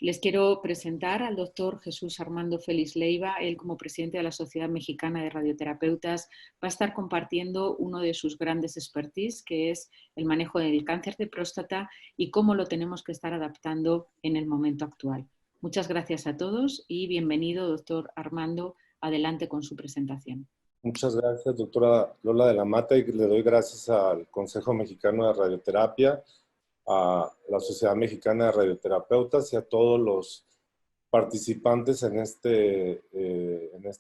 Les quiero presentar al doctor Jesús Armando Félix Leiva. Él, como presidente de la Sociedad Mexicana de Radioterapeutas, va a estar compartiendo uno de sus grandes expertise, que es el manejo del cáncer de próstata y cómo lo tenemos que estar adaptando en el momento actual. Muchas gracias a todos y bienvenido, doctor Armando. Adelante con su presentación. Muchas gracias, doctora Lola de la Mata, y le doy gracias al Consejo Mexicano de Radioterapia, a la Sociedad Mexicana de Radioterapeutas y a todos los participantes en este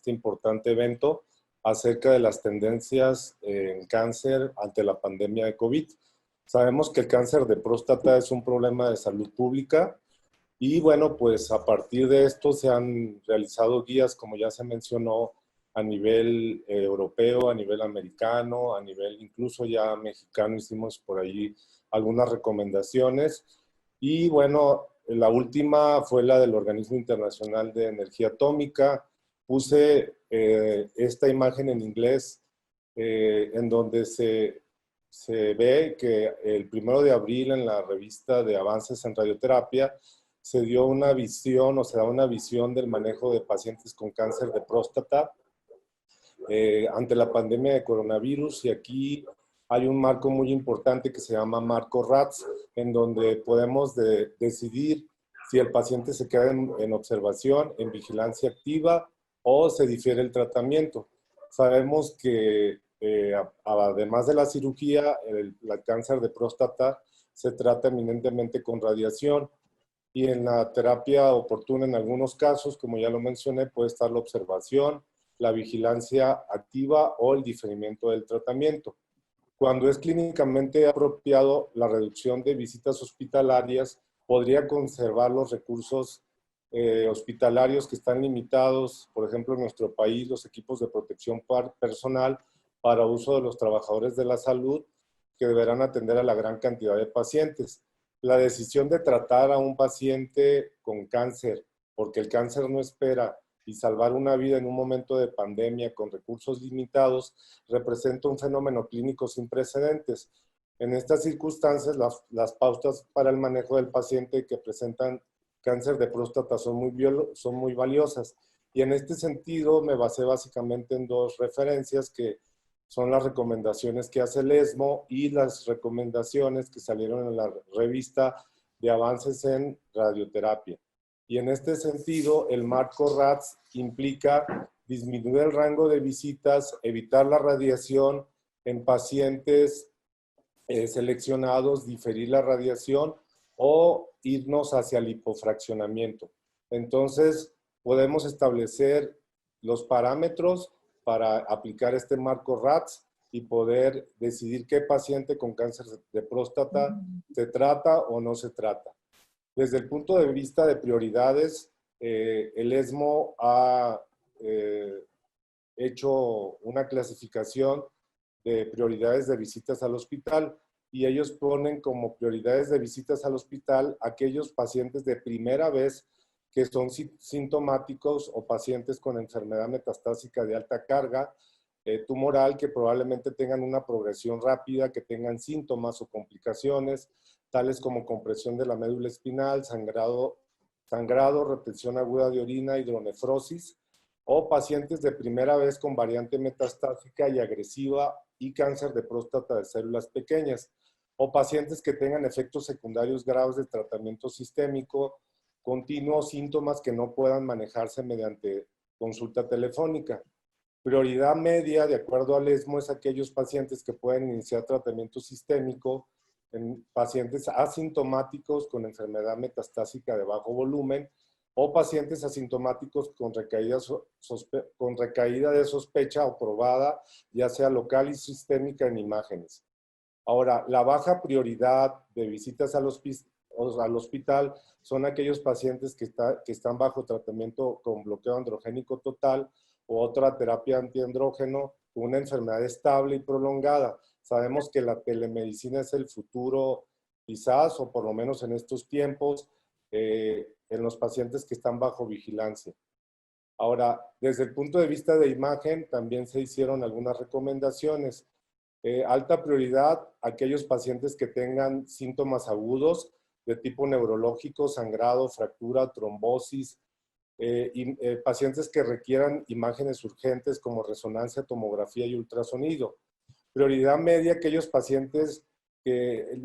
importante evento acerca de las tendencias en cáncer ante la pandemia de COVID. Sabemos que el cáncer de próstata es un problema de salud pública y bueno, pues a partir de esto se han realizado guías, como ya se mencionó, a nivel europeo, a nivel americano, a nivel incluso ya mexicano. Hicimos por ahí algunas recomendaciones. Y bueno, la última fue la del Organismo Internacional de Energía Atómica. Puse esta imagen en inglés en donde se ve que el 1 de abril en la revista de Avances en Radioterapia se dio una visión, o se da una visión del manejo de pacientes con cáncer de próstata ante la pandemia de coronavirus, y aquí hay un marco muy importante que se llama marco RATS, en donde podemos decidir si el paciente se queda en observación, en vigilancia activa o se difiere el tratamiento. Sabemos que además de la cirugía, el cáncer de próstata se trata eminentemente con radiación, y en la terapia oportuna en algunos casos, como ya lo mencioné, puede estar la observación, la vigilancia activa o el diferimiento del tratamiento. Cuando es clínicamente apropiado, la reducción de visitas hospitalarias podría conservar los recursos hospitalarios que están limitados, por ejemplo, en nuestro país, los equipos de protección personal para uso de los trabajadores de la salud, que deberán atender a la gran cantidad de pacientes. La decisión de tratar a un paciente con cáncer, porque el cáncer no espera, y salvar una vida en un momento de pandemia con recursos limitados, representa un fenómeno clínico sin precedentes. En estas circunstancias, las pautas para el manejo del paciente que presentan cáncer de próstata son muy valiosas. Y en este sentido me basé básicamente en dos referencias que son las recomendaciones que hace el ESMO y las recomendaciones que salieron en la revista de Avances en Radioterapia. Y en este sentido, el marco RATS implica disminuir el rango de visitas, evitar la radiación en pacientes seleccionados, diferir la radiación o irnos hacia el hipofraccionamiento. Entonces, podemos establecer los parámetros para aplicar este marco RATS y poder decidir qué paciente con cáncer de próstata se trata o no se trata. Desde el punto de vista de prioridades, el ESMO ha hecho una clasificación de prioridades de visitas al hospital, y ellos ponen como prioridades de visitas al hospital aquellos pacientes de primera vez que son sintomáticos o pacientes con enfermedad metastásica de alta carga tumoral, que probablemente tengan una progresión rápida, que tengan síntomas o complicaciones, tales como compresión de la médula espinal, sangrado, retención aguda de orina, hidronefrosis, o pacientes de primera vez con variante metastásica y agresiva y cáncer de próstata de células pequeñas, o pacientes que tengan efectos secundarios graves del tratamiento sistémico continuo, síntomas que no puedan manejarse mediante consulta telefónica. Prioridad media, de acuerdo al ESMO, es aquellos pacientes que pueden iniciar tratamiento sistémico en pacientes asintomáticos con enfermedad metastásica de bajo volumen o pacientes asintomáticos con recaída de sospecha o probada, ya sea local y sistémica en imágenes. Ahora, la baja prioridad de visitas al hospital son aquellos pacientes que están bajo tratamiento con bloqueo androgénico total o otra terapia antiandrógeno, con una enfermedad estable y prolongada. Sabemos que la telemedicina es el futuro, quizás, o por lo menos en estos tiempos, en los pacientes que están bajo vigilancia. Ahora, desde el punto de vista de imagen, también se hicieron algunas recomendaciones. Alta prioridad, aquellos pacientes que tengan síntomas agudos, de tipo neurológico, sangrado, fractura, trombosis, pacientes que requieran imágenes urgentes como resonancia, tomografía y ultrasonido. Prioridad media, aquellos pacientes que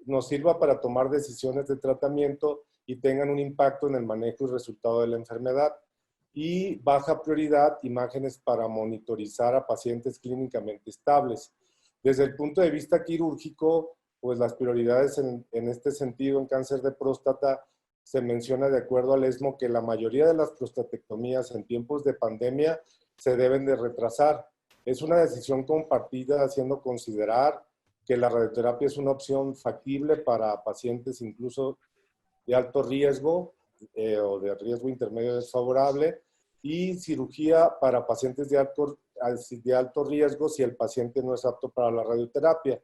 nos sirva para tomar decisiones de tratamiento y tengan un impacto en el manejo y resultado de la enfermedad. Y baja prioridad, imágenes para monitorizar a pacientes clínicamente estables. Desde el punto de vista quirúrgico, pues las prioridades en este sentido en cáncer de próstata se menciona de acuerdo al ESMO que la mayoría de las prostatectomías en tiempos de pandemia se deben de retrasar. Es una decisión compartida haciendo considerar que la radioterapia es una opción factible para pacientes incluso de alto riesgo o de riesgo intermedio desfavorable y cirugía para pacientes de alto riesgo si el paciente no es apto para la radioterapia.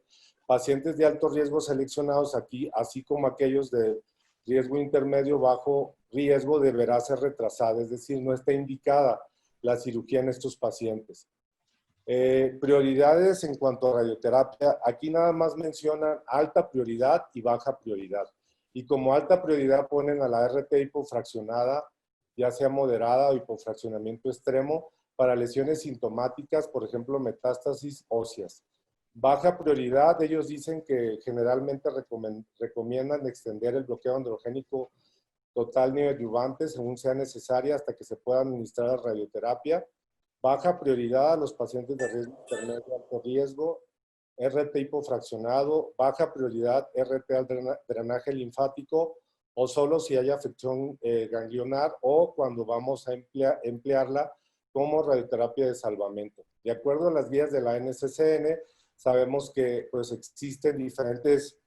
Pacientes de alto riesgo seleccionados aquí, así como aquellos de riesgo intermedio bajo riesgo, deberá ser retrasada, es decir, no está indicada la cirugía en estos pacientes. Prioridades en cuanto a radioterapia, aquí nada más mencionan alta prioridad y baja prioridad. Y como alta prioridad ponen a la RT hipofraccionada, ya sea moderada o hipofraccionamiento extremo, para lesiones sintomáticas, por ejemplo, metástasis óseas. Baja prioridad, ellos dicen que generalmente recomiendan extender el bloqueo androgénico total neoadyuvante según sea necesaria hasta que se pueda administrar la radioterapia. Baja prioridad a los pacientes de riesgo intermedio de alto riesgo, RT hipofraccionado, baja prioridad RT al drenaje linfático o solo si hay afección ganglionar o cuando vamos a emplearla como radioterapia de salvamento. De acuerdo a las guías de la NCCN, sabemos que pues, existen diferentes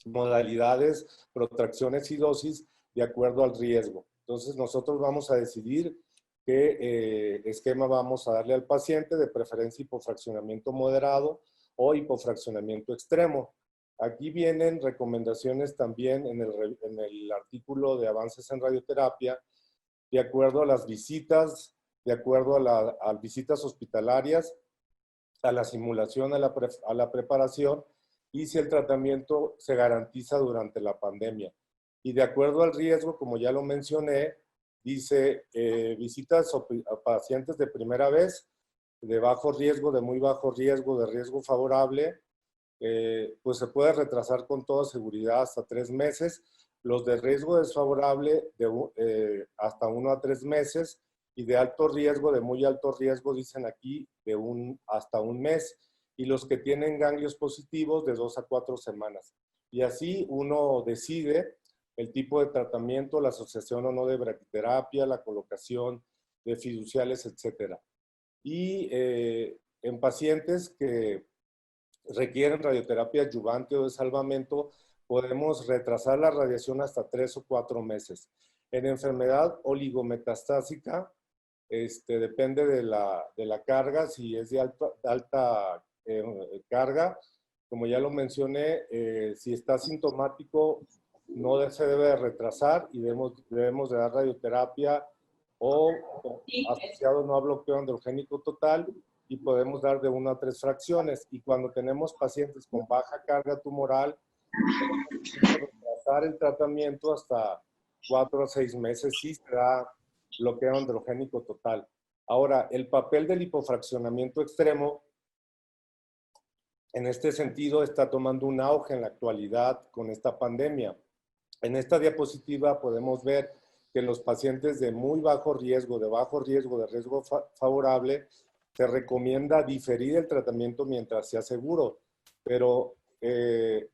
modalidades, protracciones y dosis de acuerdo al riesgo. Entonces nosotros vamos a decidir qué esquema vamos a darle al paciente, de preferencia hipofraccionamiento moderado o hipofraccionamiento extremo. Aquí vienen recomendaciones también en el artículo de avances en radioterapia, de acuerdo a las visitas, de acuerdo a visitas hospitalarias, a la simulación, a la preparación y si el tratamiento se garantiza durante la pandemia. Y de acuerdo al riesgo, como ya lo mencioné, dice visitas a pacientes de primera vez, de bajo riesgo, de muy bajo riesgo, de riesgo favorable, pues se puede retrasar con toda seguridad hasta 3 meses. Los de riesgo desfavorable hasta 1 a 3 meses y de alto riesgo, de muy alto riesgo, dicen aquí, hasta 1 mes. Y los que tienen ganglios positivos de 2 a 4 semanas. Y así uno decide el tipo de tratamiento, la asociación o no de braquiterapia, la colocación de fiduciales, etc. Y en pacientes que requieren radioterapia adyuvante o de salvamento, podemos retrasar la radiación hasta 3 o 4 meses. En enfermedad oligometastásica, depende de la carga, si es de alta carga, como ya lo mencioné, si está sintomático, no se debe retrasar y debemos de dar radioterapia o asociado no a bloqueo androgénico total y podemos dar de 1 a 3 fracciones. Y cuando tenemos pacientes con baja carga tumoral, podemos retrasar el tratamiento hasta 4 a 6 meses si se da bloqueo androgénico total. Ahora, el papel del hipofraccionamiento extremo, en este sentido, está tomando un auge en la actualidad con esta pandemia. En esta diapositiva podemos ver que en los pacientes de muy bajo riesgo, de riesgo favorable, se recomienda diferir el tratamiento mientras sea seguro, pero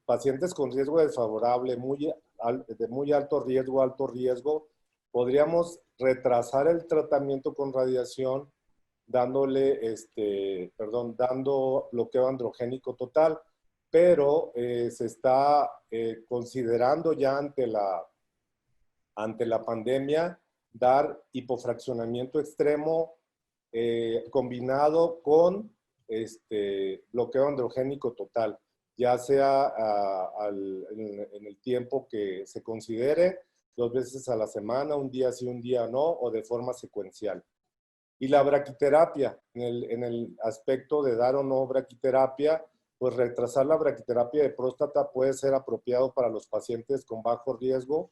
pacientes con riesgo desfavorable, de muy alto riesgo, podríamos retrasar el tratamiento con radiación dando bloqueo androgénico total, pero se está considerando ya ante la pandemia dar hipofraccionamiento extremo combinado con bloqueo androgénico total, ya sea en el tiempo que se considere, 2 veces a la semana, un día sí, un día no, o de forma secuencial. Y la braquiterapia, en el aspecto de dar o no braquiterapia, pues retrasar la braquiterapia de próstata puede ser apropiado para los pacientes con bajo riesgo,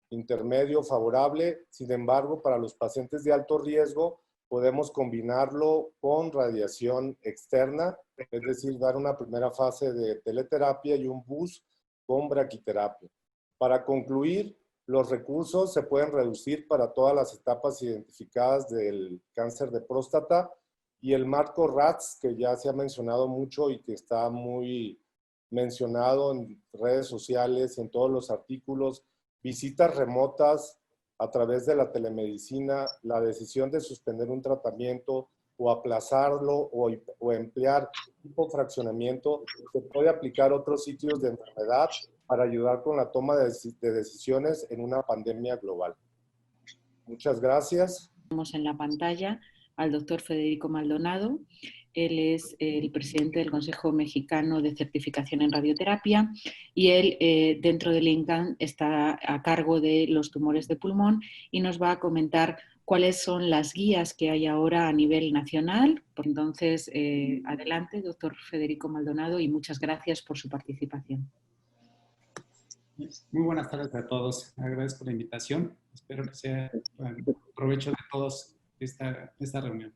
intermedio, favorable. Sin embargo, para los pacientes de alto riesgo, podemos combinarlo con radiación externa, es decir, dar una primera fase de teleterapia y un BUS con braquiterapia. Para concluir, los recursos se pueden reducir para todas las etapas identificadas del cáncer de próstata, y el marco RATS, que ya se ha mencionado mucho y que está muy mencionado en redes sociales, en todos los artículos, visitas remotas a través de la telemedicina, la decisión de suspender un tratamiento o aplazarlo o emplear tipo fraccionamiento, se puede aplicar a otros sitios de enfermedad para ayudar con la toma de decisiones en una pandemia global. Muchas gracias. Tenemos en la pantalla al doctor Federico Maldonado. Él es el presidente del Consejo Mexicano de Certificación en Radioterapia y él dentro del INCAN está a cargo de los tumores de pulmón y nos va a comentar cuáles son las guías que hay ahora a nivel nacional. Entonces, adelante, doctor Federico Maldonado, y muchas gracias por su participación. Muy buenas tardes a todos. Agradezco la invitación. Espero que sea provecho de todos esta reunión.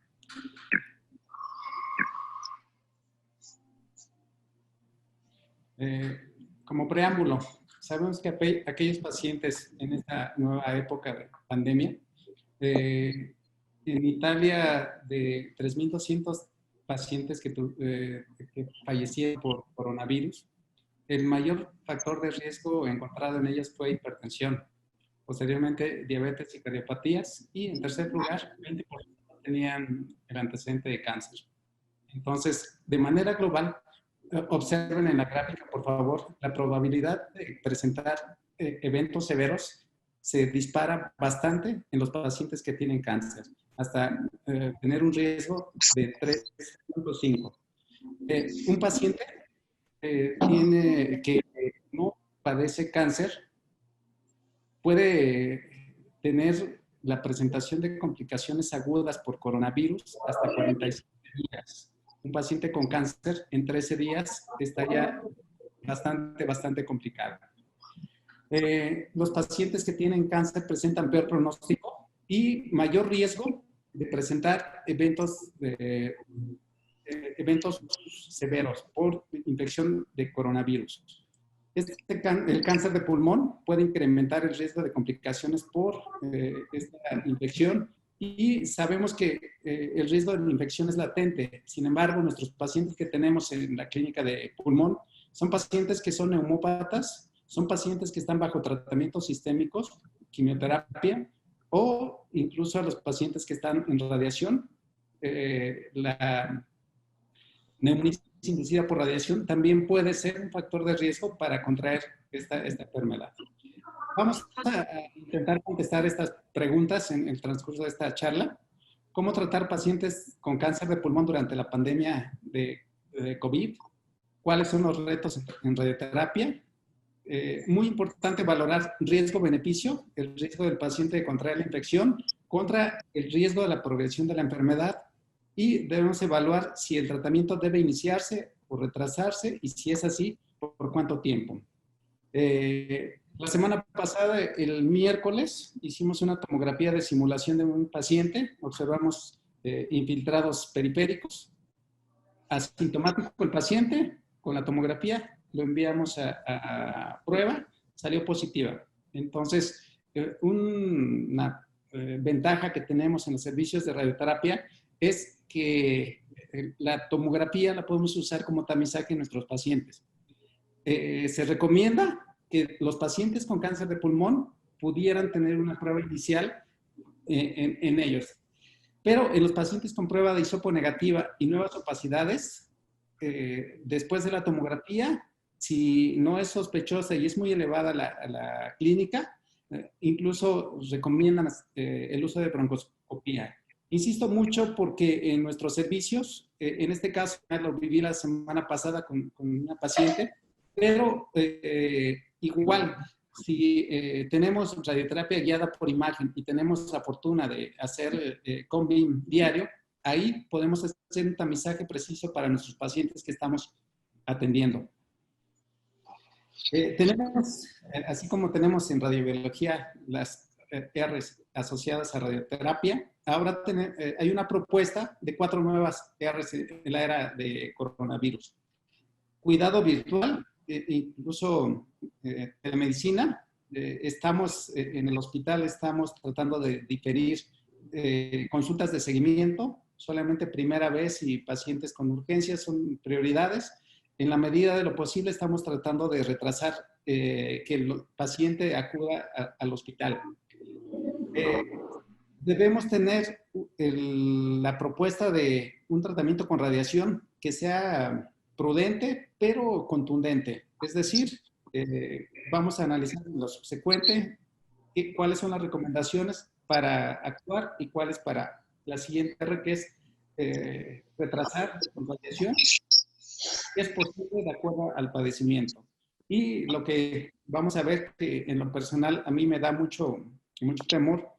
Como preámbulo, sabemos que aquellos pacientes en esta nueva época de pandemia, en Italia de 3.200 pacientes que fallecieron por coronavirus, el mayor factor de riesgo encontrado en ellas fue hipertensión, posteriormente diabetes y cardiopatías, y en tercer lugar, 20% tenían el antecedente de cáncer. Entonces, de manera global, observen en la gráfica, por favor, la probabilidad de presentar eventos severos se dispara bastante en los pacientes que tienen cáncer, hasta tener un riesgo de 3.5. Un paciente que no padece cáncer puede tener la presentación de complicaciones agudas por coronavirus hasta 47 días. Un paciente con cáncer en 13 días está ya bastante complicado. Los pacientes que tienen cáncer presentan peor pronóstico y mayor riesgo de presentar eventos severos por infección de coronavirus. El cáncer de pulmón puede incrementar el riesgo de complicaciones por esta infección y sabemos que el riesgo de la infección es latente. Sin embargo, nuestros pacientes que tenemos en la clínica de pulmón son pacientes que son neumópatas, son pacientes que están bajo tratamientos sistémicos, quimioterapia, o incluso a los pacientes que están en radiación. La neumonía inducida por radiación también puede ser un factor de riesgo para contraer esta enfermedad. Vamos a intentar contestar estas preguntas en el transcurso de esta charla. ¿Cómo tratar pacientes con cáncer de pulmón durante la pandemia de COVID? ¿Cuáles son los retos en radioterapia? Muy importante valorar riesgo-beneficio, el riesgo del paciente de contraer la infección contra el riesgo de la progresión de la enfermedad, y debemos evaluar si el tratamiento debe iniciarse o retrasarse y si es así, por cuánto tiempo. La semana pasada, el miércoles, hicimos una tomografía de simulación de un paciente. Observamos infiltrados periféricos. Asintomático el paciente, con la tomografía lo enviamos a prueba, salió positiva. Entonces, una ventaja que tenemos en los servicios de radioterapia es que la tomografía la podemos usar como tamizaje en nuestros pacientes. Se recomienda que los pacientes con cáncer de pulmón pudieran tener una prueba inicial en ellos. Pero en los pacientes con prueba de hisopo negativa y nuevas opacidades, después de la tomografía, si no es sospechosa y es muy elevada la clínica, incluso recomiendan el uso de broncoscopía. Insisto mucho porque en nuestros servicios, en este caso lo viví la semana pasada con una paciente, pero igual, si tenemos radioterapia guiada por imagen y tenemos la fortuna de hacer CONBIM diario, ahí podemos hacer un tamizaje preciso para nuestros pacientes que estamos atendiendo. Tenemos, así como tenemos en radiobiología las R's asociadas a radioterapia, ahora hay una propuesta de 4 nuevas R's en la era de coronavirus. Cuidado virtual, incluso telemedicina. Estamos en el hospital, estamos tratando de diferir consultas de seguimiento, solamente primera vez y pacientes con urgencias son prioridades. En la medida de lo posible estamos tratando de retrasar que el paciente acuda al hospital. Debemos tener la propuesta de un tratamiento con radiación que sea prudente, pero contundente. Es decir, vamos a analizar en lo subsecuente cuáles son las recomendaciones para actuar y cuáles para la siguiente R, que es retrasar con radiación. Es posible de acuerdo al padecimiento. Y lo que vamos a ver, que en lo personal a mí me da mucho temor,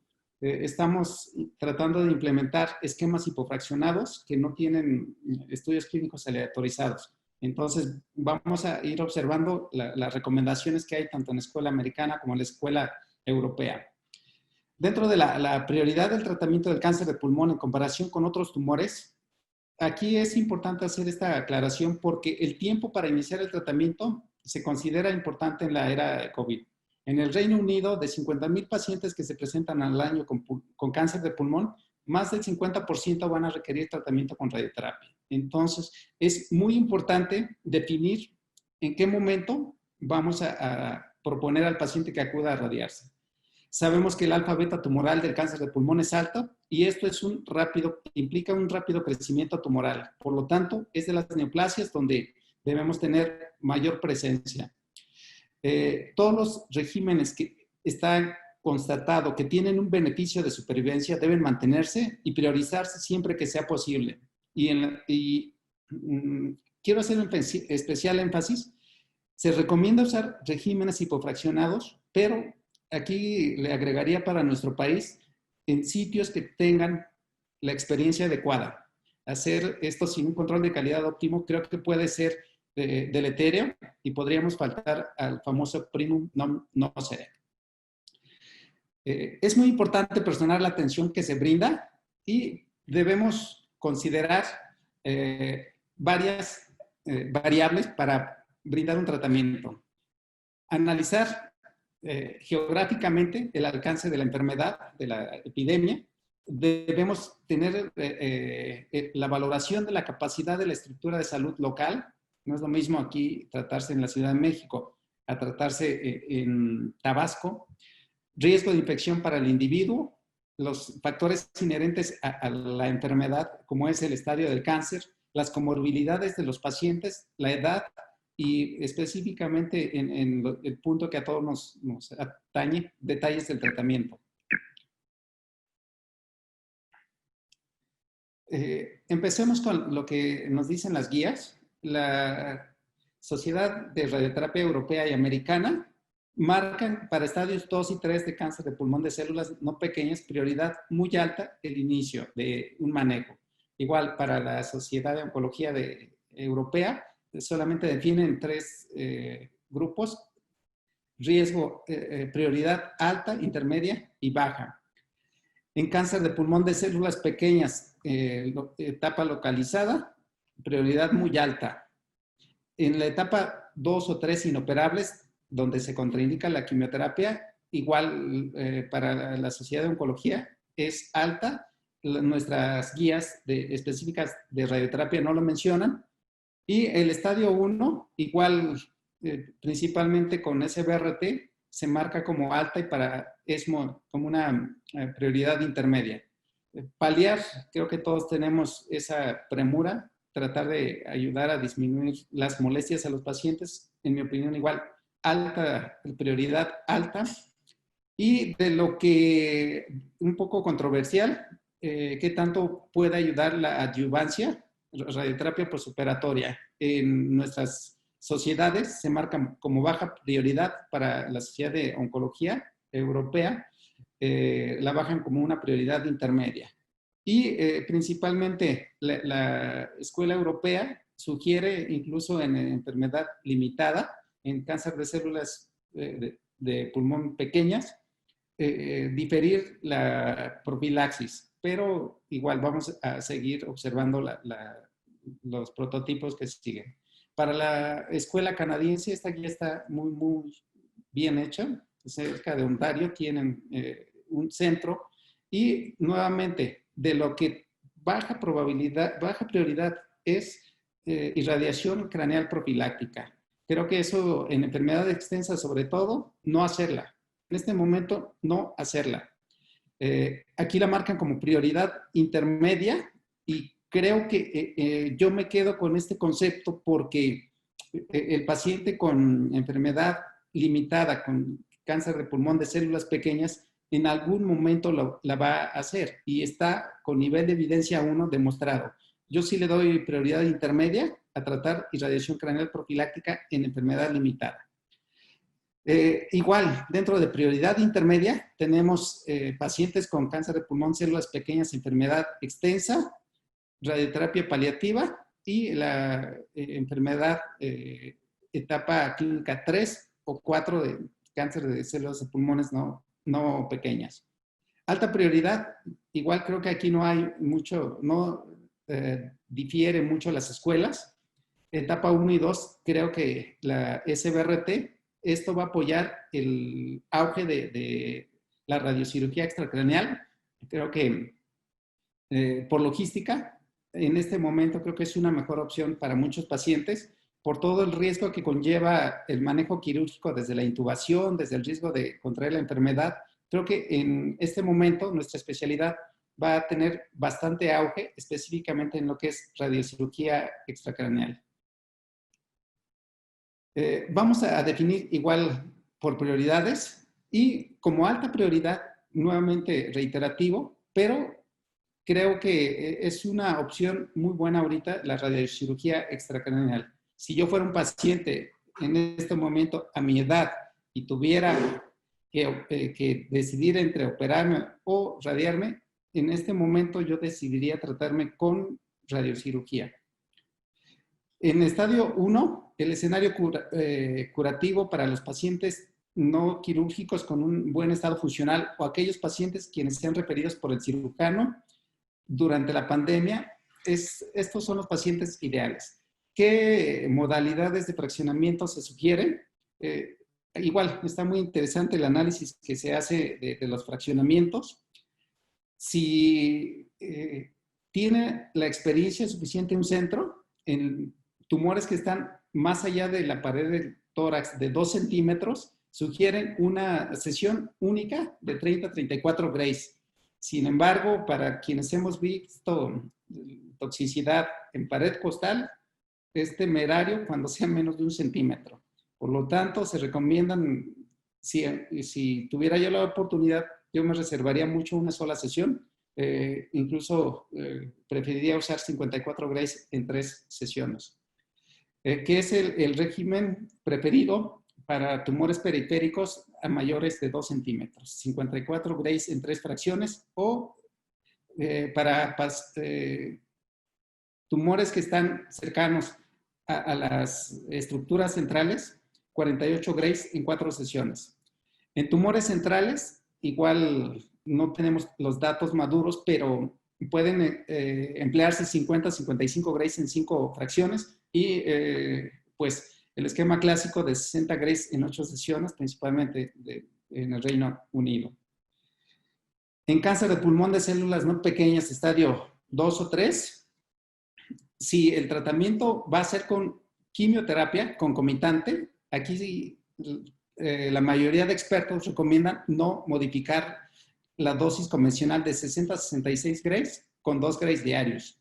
estamos tratando de implementar esquemas hipofraccionados que no tienen estudios clínicos aleatorizados. Entonces, vamos a ir observando las recomendaciones que hay tanto en la escuela americana como en la escuela europea. Dentro de la prioridad del tratamiento del cáncer de pulmón en comparación con otros tumores, aquí es importante hacer esta aclaración porque el tiempo para iniciar el tratamiento se considera importante en la era de COVID. En el Reino Unido, de 50,000 pacientes que se presentan al año con cáncer de pulmón, más del 50% van a requerir tratamiento con radioterapia. Entonces, es muy importante definir en qué momento vamos a proponer al paciente que acuda a radiarse. Sabemos que el alfa-beta tumoral del cáncer de pulmón es alto y esto implica un rápido crecimiento tumoral. Por lo tanto, es de las neoplasias donde debemos tener mayor presencia. Todos los regímenes que están constatado que tienen un beneficio de supervivencia deben mantenerse y priorizarse siempre que sea posible. Quiero hacer un especial énfasis. Se recomienda usar regímenes hipofraccionados, pero aquí le agregaría para nuestro país en sitios que tengan la experiencia adecuada. Hacer esto sin un control de calidad óptimo creo que puede ser deletérea y podríamos faltar al famoso primum non nocere. Es muy importante personalizar la atención que se brinda y debemos considerar varias variables para brindar un tratamiento. Analizar geográficamente el alcance de la enfermedad, de la epidemia. Debemos tener la valoración de la capacidad de la estructura de salud local. No es lo mismo aquí tratarse en la Ciudad de México a tratarse en Tabasco. Riesgo de infección para el individuo, los factores inherentes a la enfermedad, como es el estadio del cáncer, las comorbilidades de los pacientes, la edad y específicamente en el punto que a todos nos atañe, detalles del tratamiento. Empecemos con lo que nos dicen las guías. La Sociedad de Radioterapia Europea y Americana marcan para estadios 2 y 3 de cáncer de pulmón de células no pequeñas prioridad muy alta el inicio de un manejo. Igual para la Sociedad de Oncología Europea solamente definen 3 grupos: riesgo, prioridad alta, intermedia y baja. En cáncer de pulmón de células pequeñas, etapa localizada, prioridad muy alta. En la etapa 2 o 3 inoperables, donde se contraindica la quimioterapia, igual para la Sociedad de Oncología es alta. Nuestras guías específicas de radioterapia no lo mencionan. Y el estadio 1, igual principalmente con SBRT, se marca como alta y para ESMO como una prioridad intermedia. Paliar, creo que todos tenemos esa premura, tratar de ayudar a disminuir las molestias a los pacientes, en mi opinión igual, alta, prioridad alta. Y de lo que un poco controversial, ¿qué tanto puede ayudar la adyuvancia, radioterapia postoperatoria? En nuestras sociedades se marca como baja prioridad para la Sociedad de Oncología Europea, la bajan como una prioridad intermedia. Y principalmente la Escuela Europea sugiere incluso en enfermedad limitada, en cáncer de células de pulmón pequeñas, diferir la profilaxis, pero igual vamos a seguir observando los prototipos que siguen. Para la escuela canadiense, esta guía está muy, muy bien hecha. Cerca de Ontario tienen un centro y nuevamente de lo que baja prioridad es irradiación craneal profiláctica. Creo que eso en enfermedades extensas sobre todo, no hacerla. En este momento, no hacerla. Aquí la marcan como prioridad intermedia y creo que yo me quedo con este concepto porque el paciente con enfermedad limitada, con cáncer de pulmón de células pequeñas, en algún momento la va a hacer y está con nivel de evidencia 1 demostrado. Yo sí le doy prioridad intermedia a tratar irradiación craneal profiláctica en enfermedad limitada. Igual, dentro de prioridad intermedia, tenemos pacientes con cáncer de pulmón, células pequeñas, enfermedad extensa, radioterapia paliativa y la enfermedad etapa clínica 3 o 4 de cáncer de células de pulmones no pequeñas. Alta prioridad, igual creo que aquí no hay mucho, no difiere mucho las escuelas. Etapa 1 y 2, creo que la SBRT, esto va a apoyar el auge de la radiocirugía extracraneal. Creo que por logística, en este momento creo que es una mejor opción para muchos pacientes por todo el riesgo que conlleva el manejo quirúrgico desde la intubación, desde el riesgo de contraer la enfermedad. Creo que en este momento nuestra especialidad va a tener bastante auge, específicamente en lo que es radiocirugía extracraneal. Vamos a definir igual por prioridades y como alta prioridad, nuevamente reiterativo, pero creo que es una opción muy buena ahorita la radiocirugía extracraneal. Si yo fuera un paciente en este momento a mi edad y tuviera que decidir entre operarme o radiarme, en este momento yo decidiría tratarme con radiocirugía. En estadio 1, el escenario curativo para los pacientes no quirúrgicos con un buen estado funcional o aquellos pacientes quienes sean referidos por el cirujano durante la pandemia, estos son los pacientes ideales. ¿Qué modalidades de fraccionamiento se sugieren? Igual, está muy interesante el análisis que se hace de los fraccionamientos. Si tiene la experiencia suficiente un centro, en tumores que están más allá de la pared del tórax de 2 centímetros, sugieren una sesión única de 30 a 34 grays. Sin embargo, para quienes hemos visto toxicidad en pared costal, es temerario cuando sea menos de 1 centímetro. Por lo tanto, se recomiendan, si tuviera yo la oportunidad, yo me reservaría mucho una sola sesión. Incluso preferiría usar 54 grays en 3 sesiones. ¿Qué es el régimen preferido para tumores periféricos a mayores de 2 centímetros? 54 grays en 3 fracciones o para tumores que están cercanos a las estructuras centrales, 48 grays en 4 sesiones. En tumores centrales, igual no tenemos los datos maduros, pero pueden emplearse 50 a 55 grays en 5 fracciones y pues el esquema clásico de 60 grays en 8 sesiones, principalmente en el Reino Unido. En cáncer de pulmón de células no pequeñas, estadio 2 o 3, si el tratamiento va a ser con quimioterapia concomitante, aquí sí, la mayoría de expertos recomiendan no modificar la dosis convencional de 60 a 66 grays con 2 grays diarios.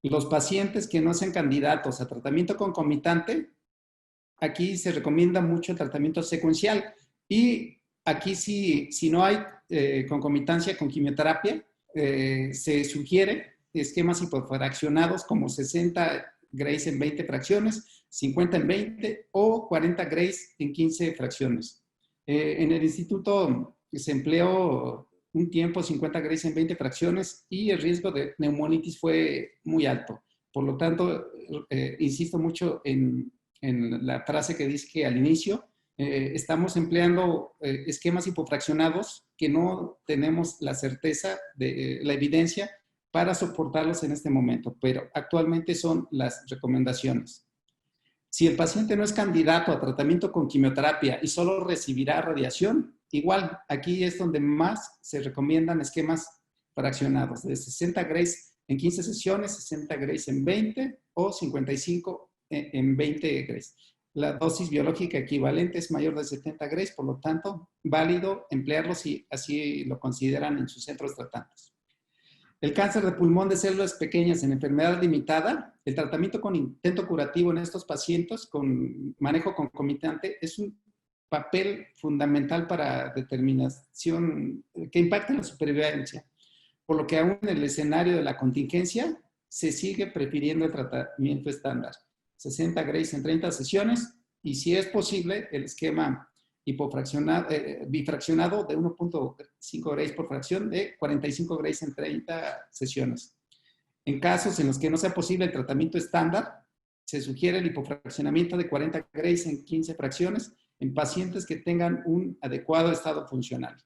Los pacientes que no sean candidatos a tratamiento concomitante, aquí se recomienda mucho el tratamiento secuencial y aquí si no hay concomitancia con quimioterapia, se sugiere esquemas hiperfraccionados como 60 grays en 20 fracciones, 50 en 20 o 40 grays en 15 fracciones. En el instituto se empleó un tiempo 50 grays en 20 fracciones y el riesgo de neumonitis fue muy alto. Por lo tanto, insisto mucho en la frase que dije al inicio, estamos empleando esquemas hipofraccionados que no tenemos la certeza de la evidencia para soportarlos en este momento, pero actualmente son las recomendaciones. Si el paciente no es candidato a tratamiento con quimioterapia y solo recibirá radiación, igual aquí es donde más se recomiendan esquemas fraccionados, de 60 Grays en 15 sesiones, 60 Grays en 20 o 55 en 20 Grays. La dosis biológica equivalente es mayor de 70 Grays, por lo tanto, válido emplearlo si así lo consideran en sus centros tratantes. El cáncer de pulmón de células pequeñas en enfermedad limitada, el tratamiento con intento curativo en estos pacientes con manejo concomitante es un papel fundamental para determinación que impacta en la supervivencia, por lo que aún en el escenario de la contingencia se sigue prefiriendo el tratamiento estándar. 60 Grays en 30 sesiones y si es posible el esquema bifraccionado de 1.5 Grays por fracción de 45 Grays en 30 sesiones. En casos en los que no sea posible el tratamiento estándar, se sugiere el hipofraccionamiento de 40 Grays en 15 fracciones en pacientes que tengan un adecuado estado funcional.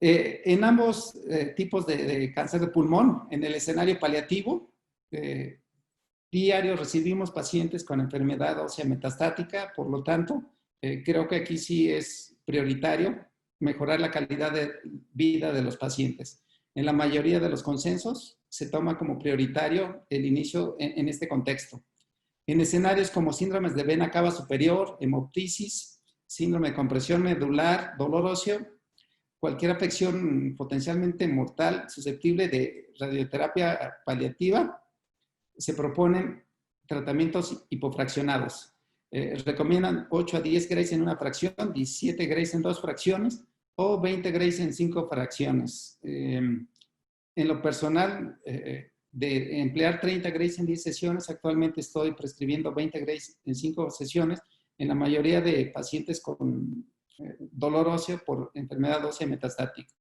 En ambos tipos de cáncer de pulmón, en el escenario paliativo, diario recibimos pacientes con enfermedad ósea metastática, por lo tanto, creo que aquí sí es prioritario mejorar la calidad de vida de los pacientes. En la mayoría de los consensos se toma como prioritario el inicio en este contexto. En escenarios como síndromes de vena cava superior, hemoptisis, síndrome de compresión medular, dolor óseo, cualquier afección potencialmente mortal susceptible de radioterapia paliativa, se proponen tratamientos hipofraccionados. Recomiendan 8 a 10 Grays en una fracción, 17 Grays en 2 fracciones o 20 Grays en 5 fracciones. En lo personal, de emplear 30 Grays en 10 sesiones, actualmente estoy prescribiendo 20 Grays en 5 sesiones en la mayoría de pacientes con dolor óseo por enfermedad ósea metastática.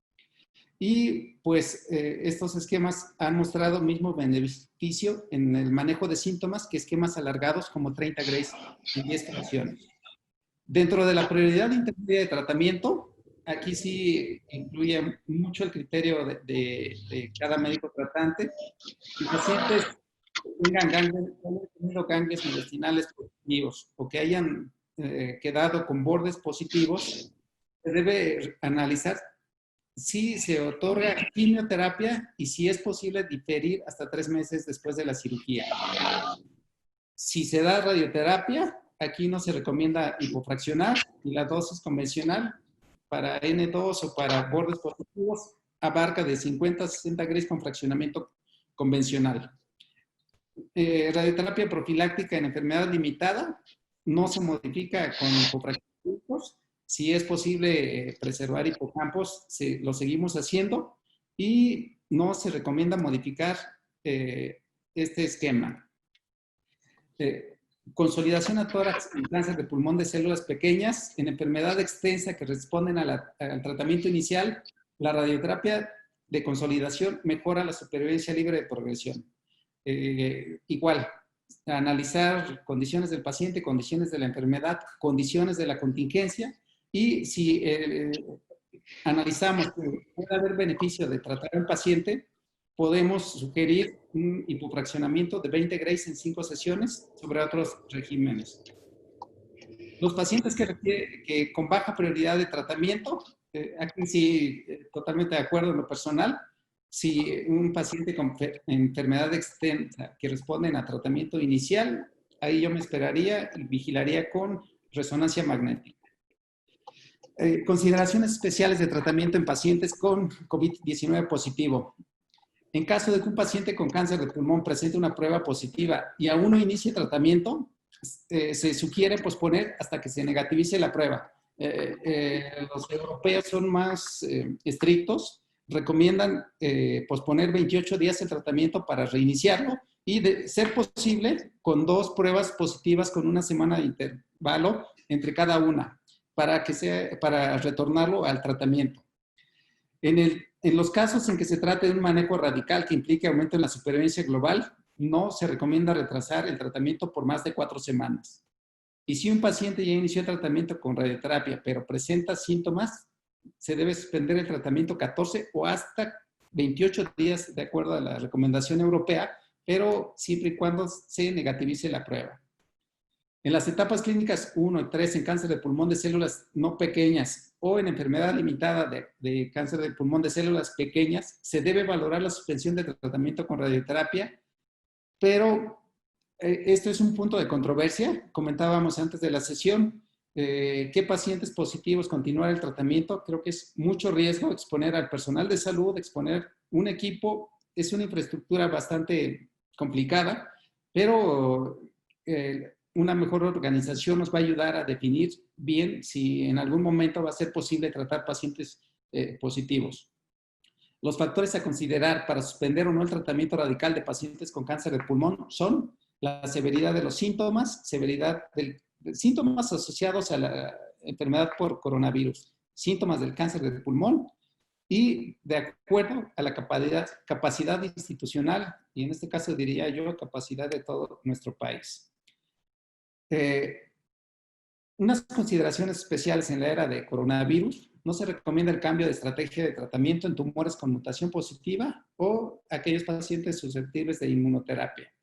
Y pues estos esquemas han mostrado mismo beneficio en el manejo de síntomas que esquemas alargados como 30 Grays en 10 fracciones. Dentro de la prioridad intermedia de tratamiento, aquí sí incluye mucho el criterio de cada médico tratante. Los pacientes que hayan tenido ganglios intestinales positivos o que hayan quedado con bordes positivos, se debe analizar si se otorga quimioterapia y si es posible diferir hasta 3 meses después de la cirugía. Si se da radioterapia, aquí no se recomienda hipofraccionar y la dosis convencional para N2 o para bordes positivos abarca de 50 a 60 Grays con fraccionamiento convencional. Radioterapia profiláctica en enfermedad limitada no se modifica con hipofraccionamientos. Si es posible preservar hipocampos, lo seguimos haciendo y no se recomienda modificar este esquema. Consolidación a tórax en cáncer de pulmón de células pequeñas, en enfermedad extensa que responden al tratamiento inicial, la radioterapia de consolidación mejora la supervivencia libre de progresión. Igual, analizar condiciones del paciente, condiciones de la enfermedad, condiciones de la contingencia. Y si analizamos que puede haber beneficio de tratar a un paciente, podemos sugerir un hipofraccionamiento de 20 Grays en 5 sesiones sobre otros regímenes. Los pacientes que con baja prioridad de tratamiento, aquí sí, totalmente de acuerdo en lo personal, si un paciente con enfermedad extensa que responden a tratamiento inicial, ahí yo me esperaría y vigilaría con resonancia magnética. Consideraciones especiales de tratamiento en pacientes con COVID-19 positivo. En caso de que un paciente con cáncer de pulmón presente una prueba positiva y aún no inicie tratamiento, se sugiere posponer hasta que se negativice la prueba. Los europeos son más estrictos, recomiendan posponer 28 días el tratamiento para reiniciarlo y, de ser posible, con 2 pruebas positivas con 1 semana de intervalo entre cada una, para retornarlo al tratamiento. En el En los casos en que se trate de un manejo radical que implique aumento en la supervivencia global, no se recomienda retrasar el tratamiento por más de 4 semanas. Y si un paciente ya inició el tratamiento con radioterapia, pero presenta síntomas, se debe suspender el tratamiento 14 o hasta 28 días, de acuerdo a la recomendación europea, pero siempre y cuando se negativice la prueba. En las etapas clínicas 1 y 3 en cáncer de pulmón de células no pequeñas o en enfermedad limitada de cáncer de pulmón de células pequeñas, se debe valorar la suspensión del tratamiento con radioterapia, pero esto es un punto de controversia. Comentábamos antes de la sesión, ¿qué pacientes positivos continuar el tratamiento? Creo que es mucho riesgo exponer al personal de salud, exponer un equipo. Es una infraestructura bastante complicada, pero una mejor organización nos va a ayudar a definir bien si en algún momento va a ser posible tratar pacientes positivos. Los factores a considerar para suspender o no el tratamiento radical de pacientes con cáncer de pulmón son la severidad de los síntomas, severidad de síntomas asociados a la enfermedad por coronavirus, síntomas del cáncer de pulmón y de acuerdo a la capacidad institucional, y en este caso diría yo capacidad de todo nuestro país. Unas consideraciones especiales en la era de coronavirus: no se recomienda el cambio de estrategia de tratamiento en tumores con mutación positiva o aquellos pacientes susceptibles de inmunoterapia.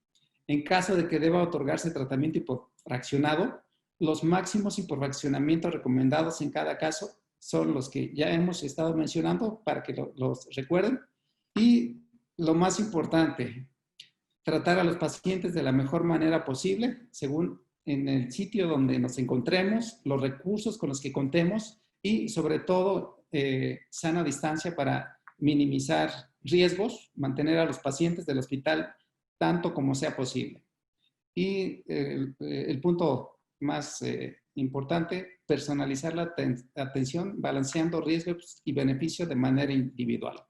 En caso de que deba otorgarse tratamiento hiporfraccionado, los máximos hiporfraccionamientos recomendados en cada caso son los que ya hemos estado mencionando para que los recuerden. Y lo más importante, tratar a los pacientes de la mejor manera posible, según en el sitio donde nos encontremos, los recursos con los que contemos y sobre todo sana distancia para minimizar riesgos, mantener a los pacientes del hospital tanto como sea posible. Y el punto más importante, personalizar la atención, balanceando riesgos y beneficios de manera individual.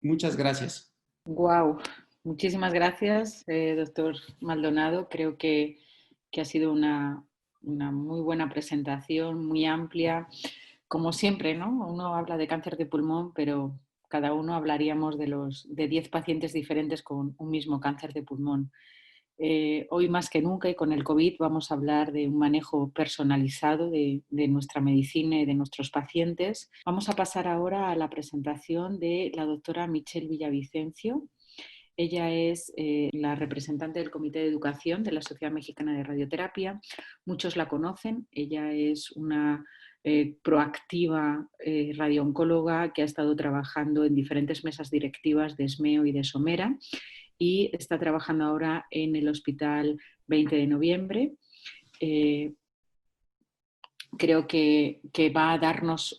Muchas gracias. Wow, muchísimas gracias, doctor Maldonado. Creo que ha sido una muy buena presentación, muy amplia. Como siempre, ¿no? Uno habla de cáncer de pulmón, pero cada uno hablaríamos de 10 pacientes diferentes con un mismo cáncer de pulmón. Hoy más que nunca y con el COVID vamos a hablar de un manejo personalizado de nuestra medicina y de nuestros pacientes. Vamos a pasar ahora a la presentación de la doctora Michelle Villavicencio. Ella es la representante del Comité de Educación de la Sociedad Mexicana de Radioterapia. Muchos la conocen. Ella es una proactiva radiooncóloga que ha estado trabajando en diferentes mesas directivas de SMEO y de Somera y está trabajando ahora en el Hospital 20 de Noviembre. Creo que va a darnos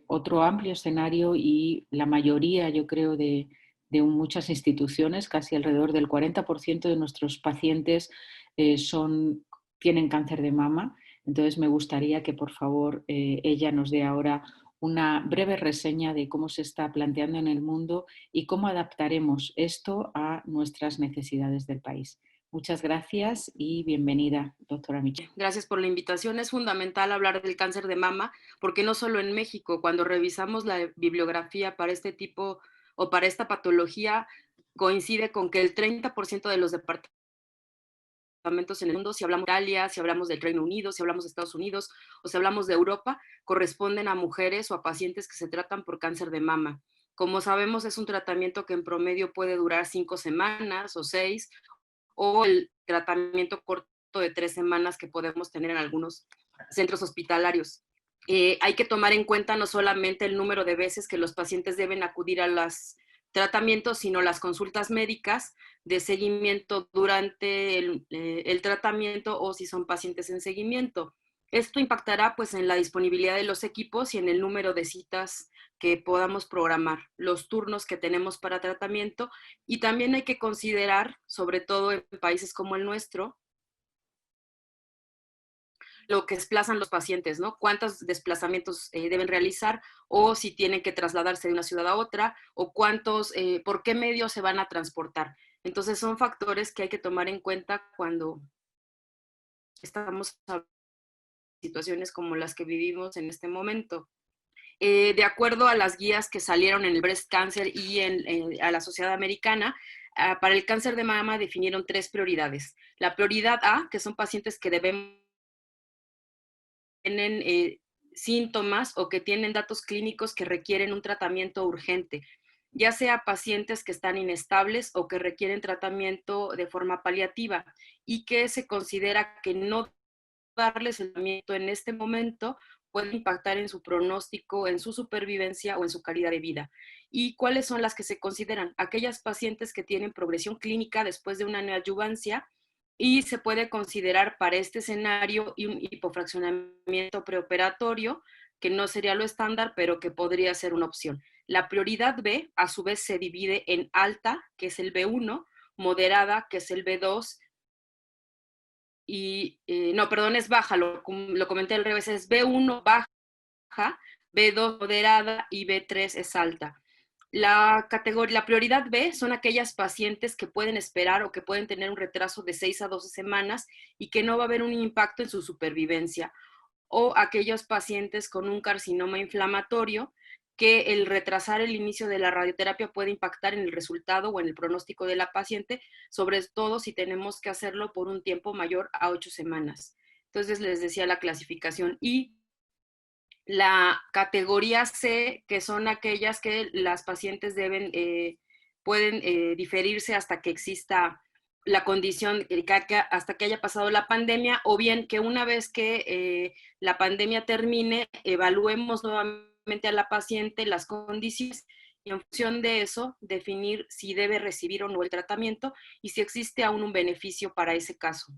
otro amplio escenario y la mayoría, yo creo, de muchas instituciones, casi alrededor del 40% de nuestros pacientes tienen cáncer de mama. Entonces me gustaría que por favor ella nos dé ahora una breve reseña de cómo se está planteando en el mundo y cómo adaptaremos esto a nuestras necesidades del país. Muchas gracias y bienvenida, doctora Michelle. Gracias por la invitación. Es fundamental hablar del cáncer de mama porque no solo en México, cuando revisamos la bibliografía para este tipo o para esta patología, coincide con que el 30% de los departamentos en el mundo, si hablamos de Italia, si hablamos del Reino Unido, si hablamos de Estados Unidos o si hablamos de Europa, corresponden a mujeres o a pacientes que se tratan por cáncer de mama. Como sabemos, es un tratamiento que en promedio puede durar 5 semanas o 6, o el tratamiento corto de 3 semanas que podemos tener en algunos centros hospitalarios. Hay que tomar en cuenta no solamente el número de veces que los pacientes deben acudir a los tratamientos, sino las consultas médicas de seguimiento durante el tratamiento o si son pacientes en seguimiento. Esto impactará pues en la disponibilidad de los equipos y en el número de citas que podamos programar, los turnos que tenemos para tratamiento, y también hay que considerar, sobre todo en países como el nuestro, lo que desplazan los pacientes, ¿no? Cuántos desplazamientos deben realizar o si tienen que trasladarse de una ciudad a otra o por qué medios se van a transportar. Entonces son factores que hay que tomar en cuenta cuando estamos en situaciones como las que vivimos en este momento. De acuerdo a las guías que salieron en el Breast Cancer y a la Sociedad Americana, para el cáncer de mama definieron 3 prioridades. La prioridad A, que son pacientes que tienen síntomas o que tienen datos clínicos que requieren un tratamiento urgente, ya sea pacientes que están inestables o que requieren tratamiento de forma paliativa y que se considera que no darles el tratamiento en este momento puede impactar en su pronóstico, en su supervivencia o en su calidad de vida. ¿Y cuáles son las que se consideran? Aquellas pacientes que tienen progresión clínica después de una neoadyuvancia, y se puede considerar para este escenario un hipofraccionamiento preoperatorio, que no sería lo estándar, pero que podría ser una opción. La prioridad B, a su vez, se divide en alta, que es el B1, moderada, que es el B2, y, no, perdón, es baja, lo comenté al revés, es B1 baja, B2 moderada y B3 es alta. La prioridad B son aquellas pacientes que pueden esperar o que pueden tener un retraso de 6 a 12 semanas y que no va a haber un impacto en su supervivencia. O aquellos pacientes con un carcinoma inflamatorio que el retrasar el inicio de la radioterapia puede impactar en el resultado o en el pronóstico de la paciente, sobre todo si tenemos que hacerlo por un tiempo mayor a 8 semanas. Entonces les decía la clasificación. Y la categoría C, que son aquellas que las pacientes pueden diferirse hasta que exista la condición, hasta que haya pasado la pandemia, o bien que una vez que la pandemia termine, evaluemos nuevamente a la paciente las condiciones y en función de eso definir si debe recibir o no el tratamiento y si existe aún un beneficio para ese caso.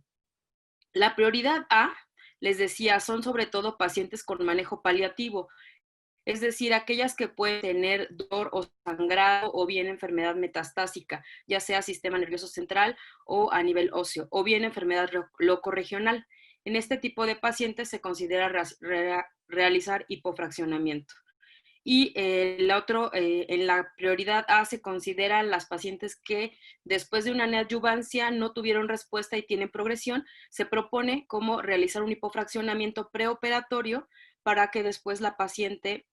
La prioridad A, les decía, son sobre todo pacientes con manejo paliativo, es decir, aquellas que pueden tener dolor o sangrado o bien enfermedad metastásica, ya sea sistema nervioso central o a nivel óseo, o bien enfermedad locorregional. En este tipo de pacientes se considera realizar hipofraccionamiento. Y en la prioridad A se consideran las pacientes que después de una neoadyuvancia no tuvieron respuesta y tienen progresión. Se propone como realizar un hipofraccionamiento preoperatorio para que después la paciente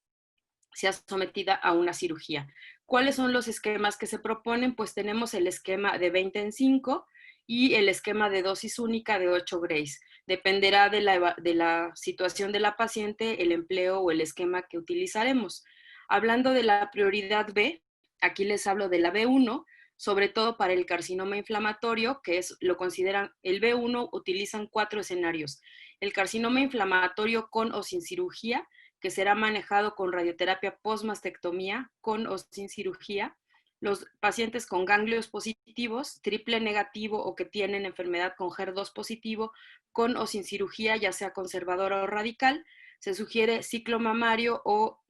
sea sometida a una cirugía. ¿Cuáles son los esquemas que se proponen? Pues tenemos el esquema de 20 en 5 y el esquema de dosis única de 8 Grays. Dependerá de la situación de la paciente, el empleo o el esquema que utilizaremos. Hablando de la prioridad B, aquí les hablo de la B1, sobre todo para el carcinoma inflamatorio, que lo consideran el B1, utilizan 4 escenarios. El carcinoma inflamatorio con o sin cirugía, que será manejado con radioterapia postmastectomía, con o sin cirugía. Los pacientes con ganglios positivos, triple negativo o que tienen enfermedad con HER2 positivo, con o sin cirugía, ya sea conservadora o radical, se sugiere ciclo mamario o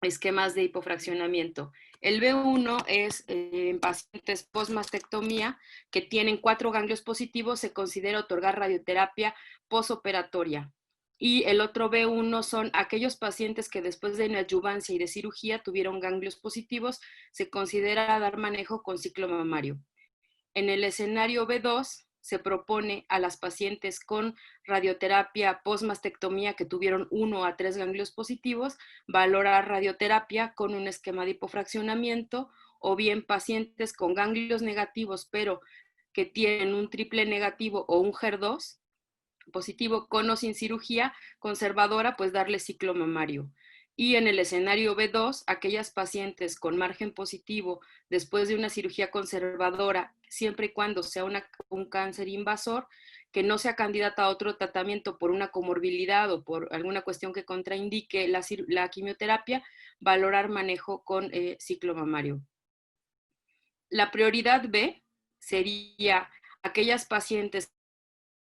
esquemas de hipofraccionamiento. El B1 es en pacientes postmastectomía que tienen 4 ganglios positivos, se considera otorgar radioterapia postoperatoria. Y el otro B1 son aquellos pacientes que después de neoadyuvancia y de cirugía tuvieron ganglios positivos, se considera dar manejo con ciclo mamario. En el escenario B2 se propone a las pacientes con radioterapia postmastectomía que tuvieron 1 a 3 ganglios positivos, valorar radioterapia con un esquema de hipofraccionamiento, o bien pacientes con ganglios negativos pero que tienen un triple negativo o un HER2 positivo con o sin cirugía conservadora, pues darle ciclo mamario. Y en el escenario B2, aquellas pacientes con margen positivo después de una cirugía conservadora, siempre y cuando sea un cáncer invasor, que no sea candidata a otro tratamiento por una comorbilidad o por alguna cuestión que contraindique la quimioterapia, valorar manejo con ciclo mamario. La prioridad B sería aquellas pacientes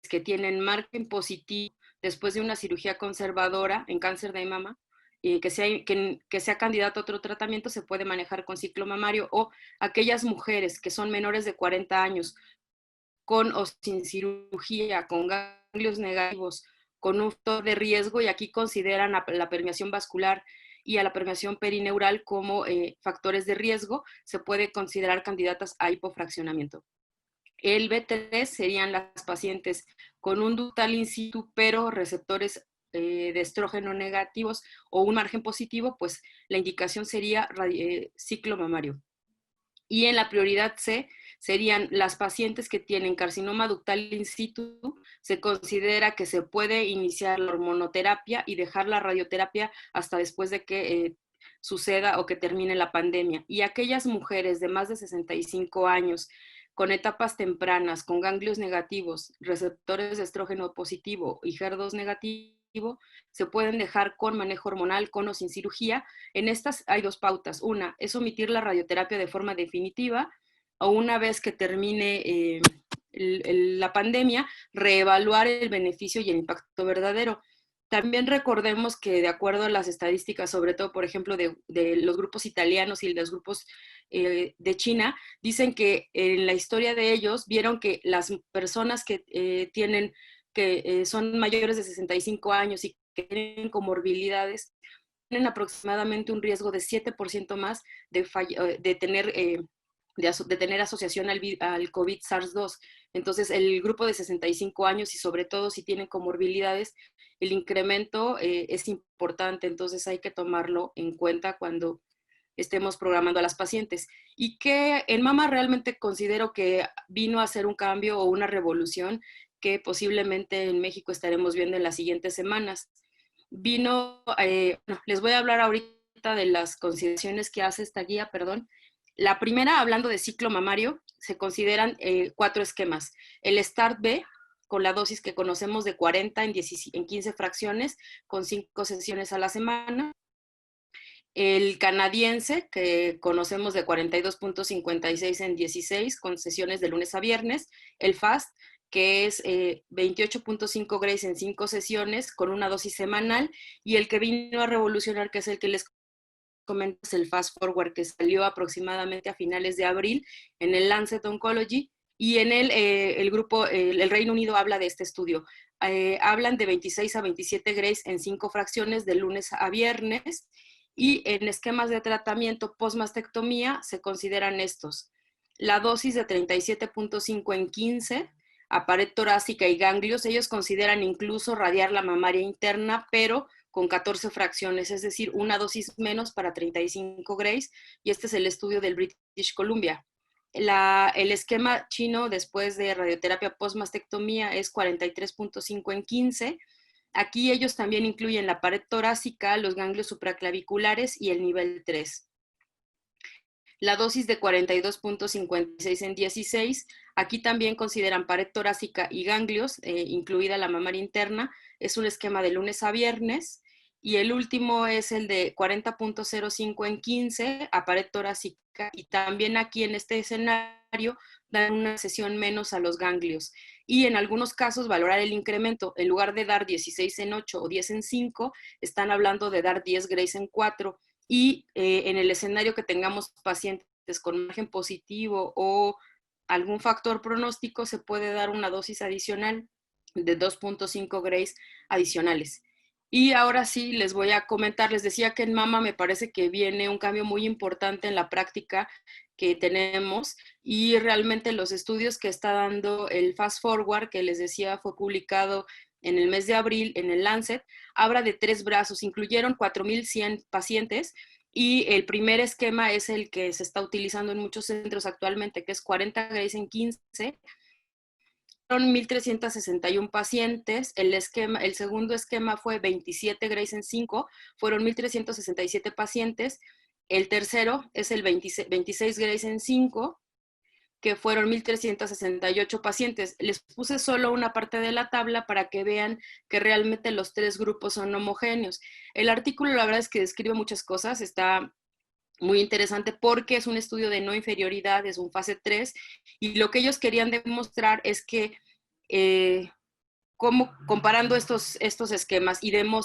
que tienen margen positivo después de una cirugía conservadora en cáncer de mama, que sea candidato a otro tratamiento, se puede manejar con ciclo mamario, o aquellas mujeres que son menores de 40 años con o sin cirugía, con ganglios negativos, con un factor de riesgo, y aquí consideran a la permeación vascular y a la permeación perineural como factores de riesgo, se puede considerar candidatas a hipofraccionamiento. El B3 serían las pacientes con un ductal in situ, pero receptores de estrógeno negativos o un margen positivo, pues la indicación sería ciclo mamario. Y en la prioridad C serían las pacientes que tienen carcinoma ductal in situ. Se considera que se puede iniciar la hormonoterapia y dejar la radioterapia hasta después de que suceda o que termine la pandemia. Y aquellas mujeres de más de 65 años con etapas tempranas, con ganglios negativos, receptores de estrógeno positivo y HER2 negativo, se pueden dejar con manejo hormonal, con o sin cirugía. En estas hay dos pautas. Una es omitir la radioterapia de forma definitiva, o una vez que termine la pandemia, reevaluar el beneficio y el impacto verdadero. También recordemos que de acuerdo a las estadísticas, sobre todo, por ejemplo, de los grupos italianos y los grupos de China, dicen que en la historia de ellos vieron que las personas que son mayores de 65 años y que tienen comorbilidades, tienen aproximadamente un riesgo de 7% más de tener asociación al COVID SARS-2. Entonces, el grupo de 65 años y sobre todo si tienen comorbilidades, el incremento es importante, entonces hay que tomarlo en cuenta cuando estemos programando a las pacientes. Y que en mama realmente considero que vino a ser un cambio o una revolución que posiblemente en México estaremos viendo en las siguientes semanas. Les voy a hablar ahorita de las consideraciones que hace esta guía, perdón. La primera, hablando de ciclo mamario, se consideran 4 esquemas. El Start B, con la dosis que conocemos de 40 en 15 fracciones, con 5 sesiones a la semana. El canadiense, que conocemos de 42.56 en 16, con sesiones de lunes a viernes. El FAST, que es 28.5 grays en 5 sesiones, con una dosis semanal. Y el que vino a revolucionar, que es el que les comento, es el Fast Forward, que salió aproximadamente a finales de abril en el Lancet Oncology. Y en el grupo, el Reino Unido habla de este estudio. Hablan de 26 a 27 grays en 5 fracciones de lunes a viernes. Y en esquemas de tratamiento post-mastectomía se consideran estos. La dosis de 37.5 en 15, a pared torácica y ganglios. Ellos consideran incluso radiar la mamaria interna, pero con 14 fracciones, es decir, una dosis menos para 35 grays. Y este es el estudio del British Columbia. El esquema chino después de radioterapia post-mastectomía es 43.5 en 15. Aquí ellos también incluyen la pared torácica, los ganglios supraclaviculares y el nivel 3. La dosis de 42.56 en 16, aquí también consideran pared torácica y ganglios, incluida la mamaria interna. Es un esquema de lunes a viernes. Y el último es el de 40.05 en 15, a pared torácica. Y también aquí en este escenario dan una sesión menos a los ganglios. Y en algunos casos valorar el incremento. En lugar de dar 16 en 8 o 10 en 5, están hablando de dar 10 grays en 4. Y en el escenario que tengamos pacientes con margen positivo o algún factor pronóstico, se puede dar una dosis adicional de 2.5 grays adicionales. Y ahora sí les voy a comentar, les decía que en mama me parece que viene un cambio muy importante en la práctica que tenemos, y realmente los estudios que está dando el Fast Forward, que les decía fue publicado en el mes de abril en el Lancet, habla de 3 brazos, incluyeron 4.100 pacientes, y el primer esquema es el que se está utilizando en muchos centros actualmente, que es 40 grays en 15, fueron 1.361 pacientes. El segundo esquema fue 27 grays en 5, fueron 1.367 pacientes. El tercero es el 26 grays en 5, que fueron 1.368 pacientes. Les puse solo una parte de la tabla para que vean que realmente los 3 grupos son homogéneos. El artículo, la verdad es que describe muchas cosas, está muy interesante porque es un estudio de no inferioridad, es un fase 3, y lo que ellos querían demostrar es que comparando estos esquemas,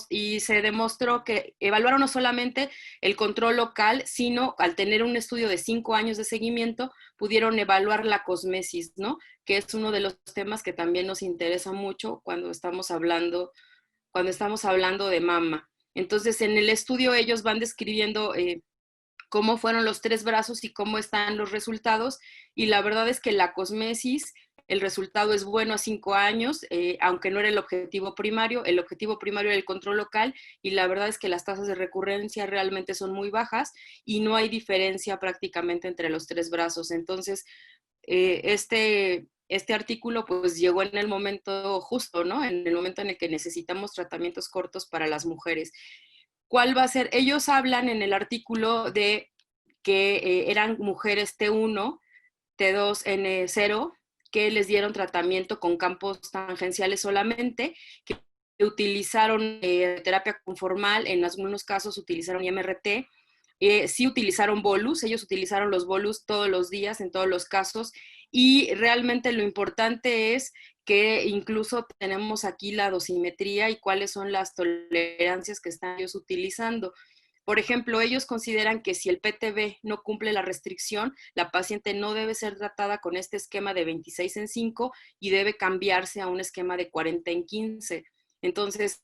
y se demostró que evaluaron no solamente el control local, sino al tener un estudio de 5 años de seguimiento, pudieron evaluar la cosmesis, ¿no? Que es uno de los temas que también nos interesa mucho cuando estamos hablando de mama. Entonces, en el estudio ellos van describiendo cómo fueron los 3 brazos y cómo están los resultados, y la verdad es que la cosmesis el resultado es bueno a 5 años, aunque no era el objetivo primario era el control local, y la verdad es que las tasas de recurrencia realmente son muy bajas y no hay diferencia prácticamente entre los 3 brazos. Entonces, este artículo pues llegó en el momento justo, ¿no? En el momento en el que necesitamos tratamientos cortos para las mujeres. ¿Cuál va a ser? Ellos hablan en el artículo de que eran mujeres T1, T2, N0, que les dieron tratamiento con campos tangenciales solamente, que utilizaron terapia conformal, en algunos casos utilizaron IMRT, sí utilizaron bolus, ellos utilizaron los bolus todos los días, en todos los casos, y realmente lo importante es que incluso tenemos aquí la dosimetría y cuáles son las tolerancias que están ellos utilizando. Por ejemplo, ellos consideran que si el PTB no cumple la restricción, la paciente no debe ser tratada con este esquema de 26 en 5 y debe cambiarse a un esquema de 40 en 15. Entonces,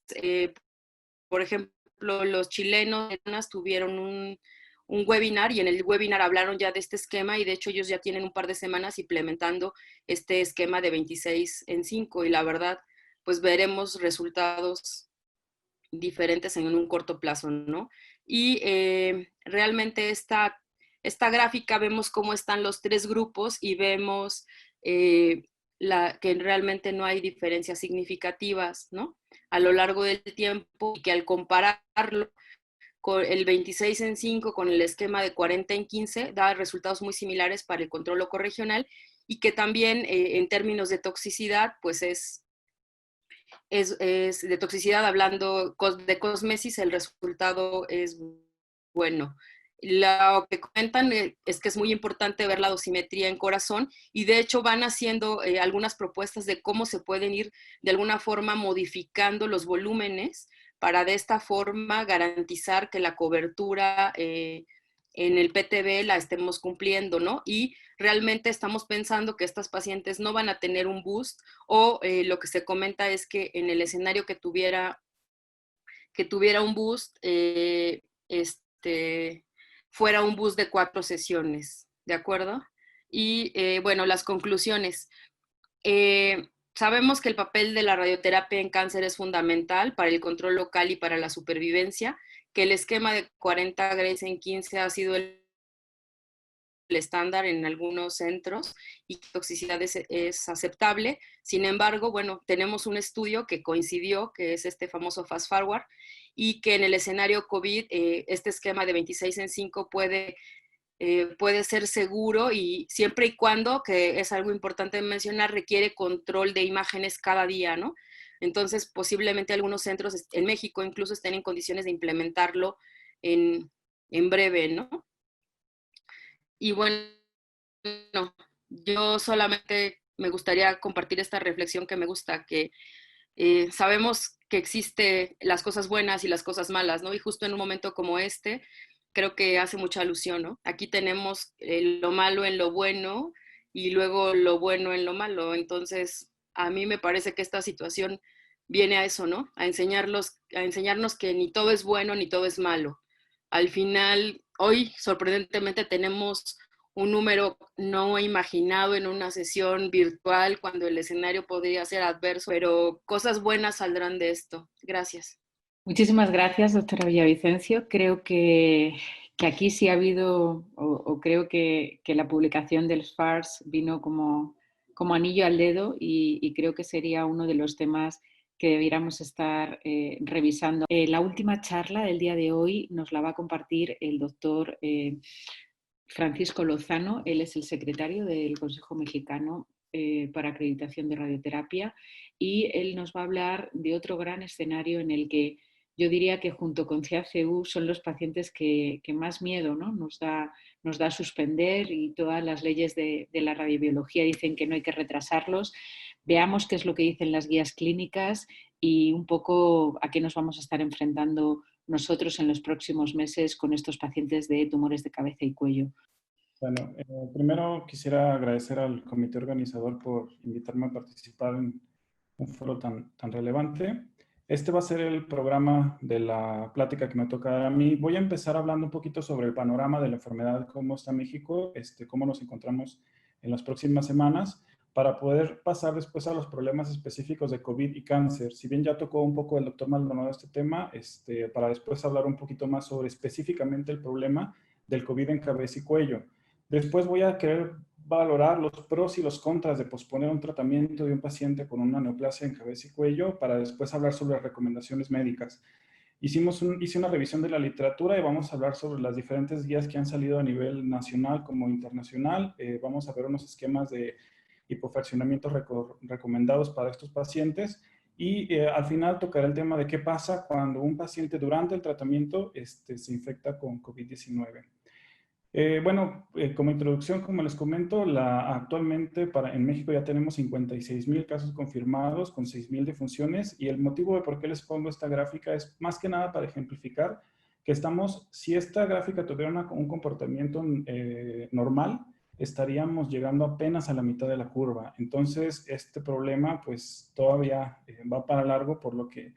por ejemplo, los chilenos tuvieron un webinar, y en el webinar hablaron ya de este esquema, y de hecho ellos ya tienen un par de semanas implementando este esquema de 26 en 5, y la verdad, pues veremos resultados diferentes en un corto plazo, ¿no? Y realmente esta gráfica vemos cómo están los 3 grupos y vemos que realmente no hay diferencias significativas, ¿no? A lo largo del tiempo, y que al compararlo con el 26 en 5 con el esquema de 40 en 15 da resultados muy similares para el control locorregional, y que también en términos de toxicidad, pues es de toxicidad, hablando de cosmesis, el resultado es bueno. Lo que comentan es que es muy importante ver la dosimetría en corazón, y de hecho van haciendo algunas propuestas de cómo se pueden ir de alguna forma modificando los volúmenes para de esta forma garantizar que la cobertura en el PTB la estemos cumpliendo, ¿no? Y realmente estamos pensando que estas pacientes no van a tener un boost, o lo que se comenta es que en el escenario que tuviera un boost, fuera un boost de 4 sesiones, ¿de acuerdo? Y bueno, las conclusiones. Sabemos que el papel de la radioterapia en cáncer es fundamental para el control local y para la supervivencia, que el esquema de 40 grays en 15 ha sido el estándar en algunos centros y que toxicidad es aceptable. Sin embargo, bueno, tenemos un estudio que coincidió, que es este famoso Fast Forward, y que en el escenario COVID este esquema de 26 en 5 puede ser seguro, y siempre y cuando, que es algo importante mencionar, requiere control de imágenes cada día, ¿no? Entonces, posiblemente algunos centros en México incluso estén en condiciones de implementarlo en breve, ¿no? Y bueno, yo solamente me gustaría compartir esta reflexión que me gusta, que sabemos que existe las cosas buenas y las cosas malas, ¿no? Y justo en un momento como este, creo que hace mucha alusión, ¿no? Aquí tenemos lo malo en lo bueno y luego lo bueno en lo malo. Entonces, a mí me parece que esta situación viene a eso, ¿no? A enseñarnos que ni todo es bueno ni todo es malo. Al final, hoy, sorprendentemente, tenemos un número no imaginado en una sesión virtual, cuando el escenario podría ser adverso, pero cosas buenas saldrán de esto. Gracias. Muchísimas gracias, doctora Villavicencio. Creo que aquí sí ha habido, o creo que la publicación del FARS vino como anillo al dedo, y creo que sería uno de los temas que debiéramos estar revisando. La última charla del día de hoy nos la va a compartir el doctor Francisco Lozano. Él es el secretario del Consejo Mexicano para Acreditación de Radioterapia, y él nos va a hablar de otro gran escenario en el que yo diría que junto con CACU son los pacientes que más miedo, ¿no? nos da suspender, y todas las leyes de la radiobiología dicen que no hay que retrasarlos. Veamos qué es lo que dicen las guías clínicas y un poco a qué nos vamos a estar enfrentando nosotros en los próximos meses con estos pacientes de tumores de cabeza y cuello. Bueno, primero quisiera agradecer al comité organizador por invitarme a participar en un foro tan relevante. Este va a ser el programa de la plática que me toca dar a mí. Voy a empezar hablando un poquito sobre el panorama de la enfermedad, cómo está México, cómo nos encontramos en las próximas semanas. para poder pasar después a los problemas específicos de COVID y cáncer. Si bien ya tocó un poco el doctor Maldonado este tema, para después hablar un poquito más sobre específicamente el problema del COVID en cabeza y cuello. Después voy a querer valorar los pros y los contras de posponer un tratamiento de un paciente con una neoplasia en cabeza y cuello para después hablar sobre las recomendaciones médicas. Hice una revisión de la literatura y vamos a hablar sobre las diferentes guías que han salido a nivel nacional como internacional. Vamos a ver unos esquemas de hipofraccionamientos recomendados para estos pacientes y al final tocaré el tema de qué pasa cuando un paciente durante el tratamiento se infecta con COVID-19. Como introducción, como les comento, actualmente en México ya tenemos 56,000 casos confirmados con 6,000 defunciones y el motivo de por qué les pongo esta gráfica es más que nada para ejemplificar que si esta gráfica tuviera un comportamiento normal, estaríamos llegando apenas a la mitad de la curva. Entonces, este problema pues todavía va para largo, por lo que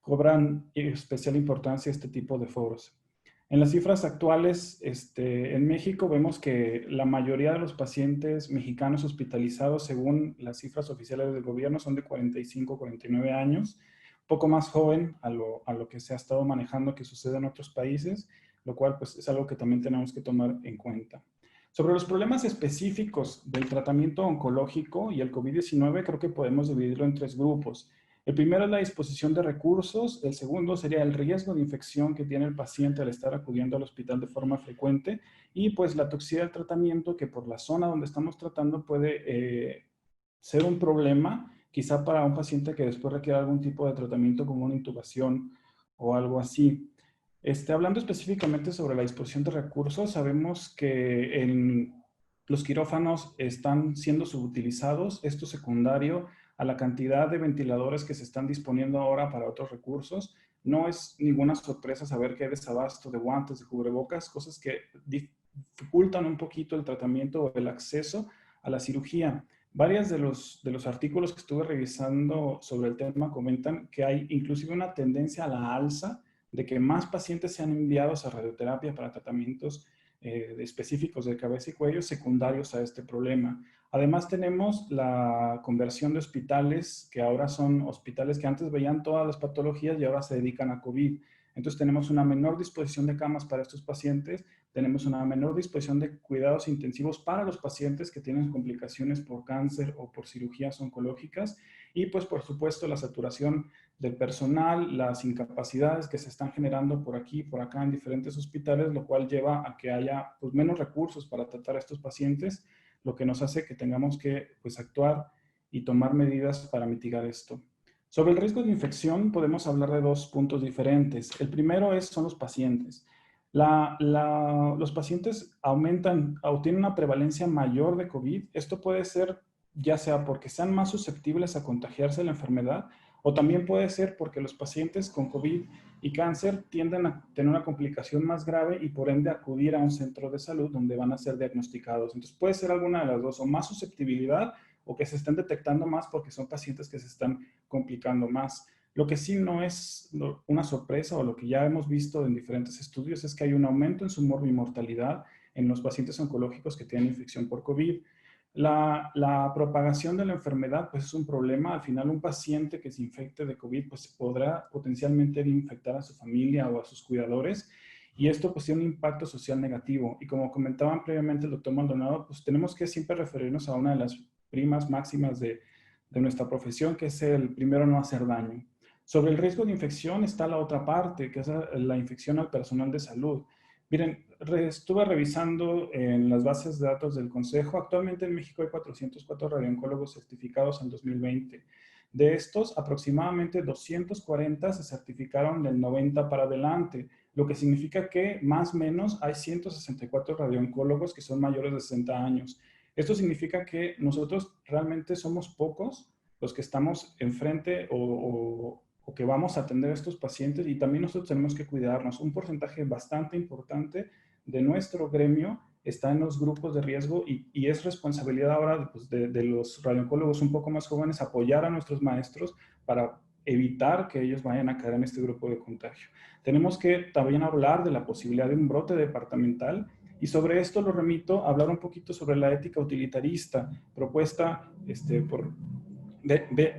cobran especial importancia este tipo de foros. En las cifras actuales, en México vemos que la mayoría de los pacientes mexicanos hospitalizados, según las cifras oficiales del gobierno, son de 45 a 49 años, poco más joven a lo que se ha estado manejando que sucede en otros países, lo cual pues es algo que también tenemos que tomar en cuenta. Sobre los problemas específicos del tratamiento oncológico y el COVID-19, creo que podemos dividirlo en 3 grupos. El primero es la disposición de recursos, el segundo sería el riesgo de infección que tiene el paciente al estar acudiendo al hospital de forma frecuente y pues la toxicidad del tratamiento que por la zona donde estamos tratando puede ser un problema, quizá para un paciente que después requiera algún tipo de tratamiento como una intubación o algo así. Hablando específicamente sobre la disposición de recursos, sabemos que los quirófanos están siendo subutilizados, esto secundario a la cantidad de ventiladores que se están disponiendo ahora para otros recursos. No es ninguna sorpresa saber que hay desabasto de guantes, de cubrebocas, cosas que dificultan un poquito el tratamiento o el acceso a la cirugía. Varios de los artículos que estuve revisando sobre el tema comentan que hay inclusive una tendencia a la alza de que más pacientes sean enviados a radioterapia para tratamientos específicos de cabeza y cuello secundarios a este problema. Además tenemos la conversión de hospitales, que ahora son hospitales que antes veían todas las patologías y ahora se dedican a COVID. Entonces tenemos una menor disposición de camas para estos pacientes, tenemos una menor disposición de cuidados intensivos para los pacientes que tienen complicaciones por cáncer o por cirugías oncológicas y pues por supuesto la saturación del personal, las incapacidades que se están generando por aquí y por acá en diferentes hospitales, lo cual lleva a que haya pues, menos recursos para tratar a estos pacientes, lo que nos hace que tengamos que pues, actuar y tomar medidas para mitigar esto. Sobre el riesgo de infección podemos hablar de 2 puntos diferentes. El primero son los pacientes. Los pacientes aumentan o tienen una prevalencia mayor de COVID. Esto puede ser ya sea porque sean más susceptibles a contagiarse de la enfermedad o también puede ser porque los pacientes con COVID y cáncer tienden a tener una complicación más grave y por ende acudir a un centro de salud donde van a ser diagnosticados. Entonces puede ser alguna de las dos, o más susceptibilidad o que se estén detectando más porque son pacientes que se están complicando más. Lo que sí no es una sorpresa o lo que ya hemos visto en diferentes estudios es que hay un aumento en su morbimortalidad en los pacientes oncológicos que tienen infección por COVID. La propagación de la enfermedad pues es un problema. Al final un paciente que se infecte de COVID pues podrá potencialmente infectar a su familia o a sus cuidadores y esto pues tiene un impacto social negativo. Y como comentaban previamente el doctor Maldonado, pues tenemos que siempre referirnos a una de las primas máximas de nuestra profesión, que es el primero no hacer daño. Sobre el riesgo de infección está la otra parte, que es la infección al personal de salud. Miren, estuve revisando en las bases de datos del Consejo. Actualmente en México hay 404 radiooncólogos certificados en 2020. De estos, aproximadamente 240 se certificaron del 90 para adelante, lo que significa que más o menos hay 164 radiooncólogos que son mayores de 60 años. Esto significa que nosotros realmente somos pocos los que estamos enfrente o que vamos a atender a estos pacientes y también nosotros tenemos que cuidarnos. Un porcentaje bastante importante de nuestro gremio está en los grupos de riesgo y es responsabilidad ahora pues, de los radiooncólogos un poco más jóvenes apoyar a nuestros maestros para evitar que ellos vayan a caer en este grupo de contagio. Tenemos que también hablar de la posibilidad de un brote departamental Y sobre esto lo remito a hablar un poquito sobre la ética utilitarista propuesta por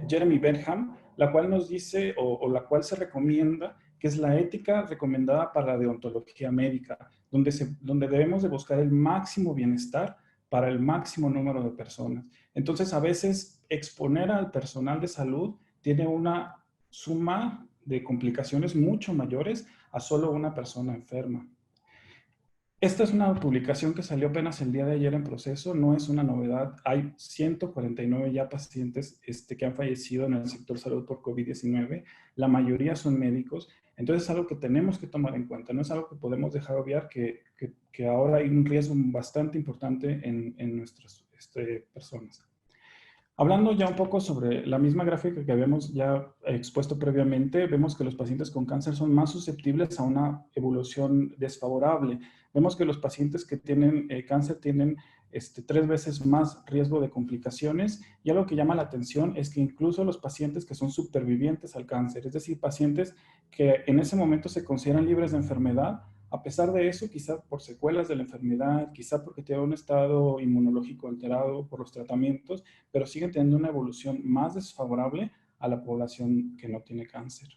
Jeremy Bentham, la cual nos dice, o la cual se recomienda, que es la ética recomendada para la deontología médica, donde debemos de buscar el máximo bienestar para el máximo número de personas. Entonces, a veces exponer al personal de salud tiene una suma de complicaciones mucho mayores a solo una persona enferma. Esta es una publicación que salió apenas el día de ayer en proceso, no es una novedad. Hay 149 ya pacientes que han fallecido en el sector salud por COVID-19. La mayoría son médicos. Entonces es algo que tenemos que tomar en cuenta. No es algo que podemos dejar obviar, que ahora hay un riesgo bastante importante en nuestras personas. Hablando ya un poco sobre la misma gráfica que habíamos ya expuesto previamente, vemos que los pacientes con cáncer son más susceptibles a una evolución desfavorable. Vemos que los pacientes que tienen cáncer tienen 3 veces más riesgo de complicaciones, y algo que llama la atención es que incluso los pacientes que son supervivientes al cáncer, es decir, pacientes que en ese momento se consideran libres de enfermedad, a pesar de eso, quizá por secuelas de la enfermedad, quizá porque tienen un estado inmunológico alterado por los tratamientos, pero siguen teniendo una evolución más desfavorable a la población que no tiene cáncer.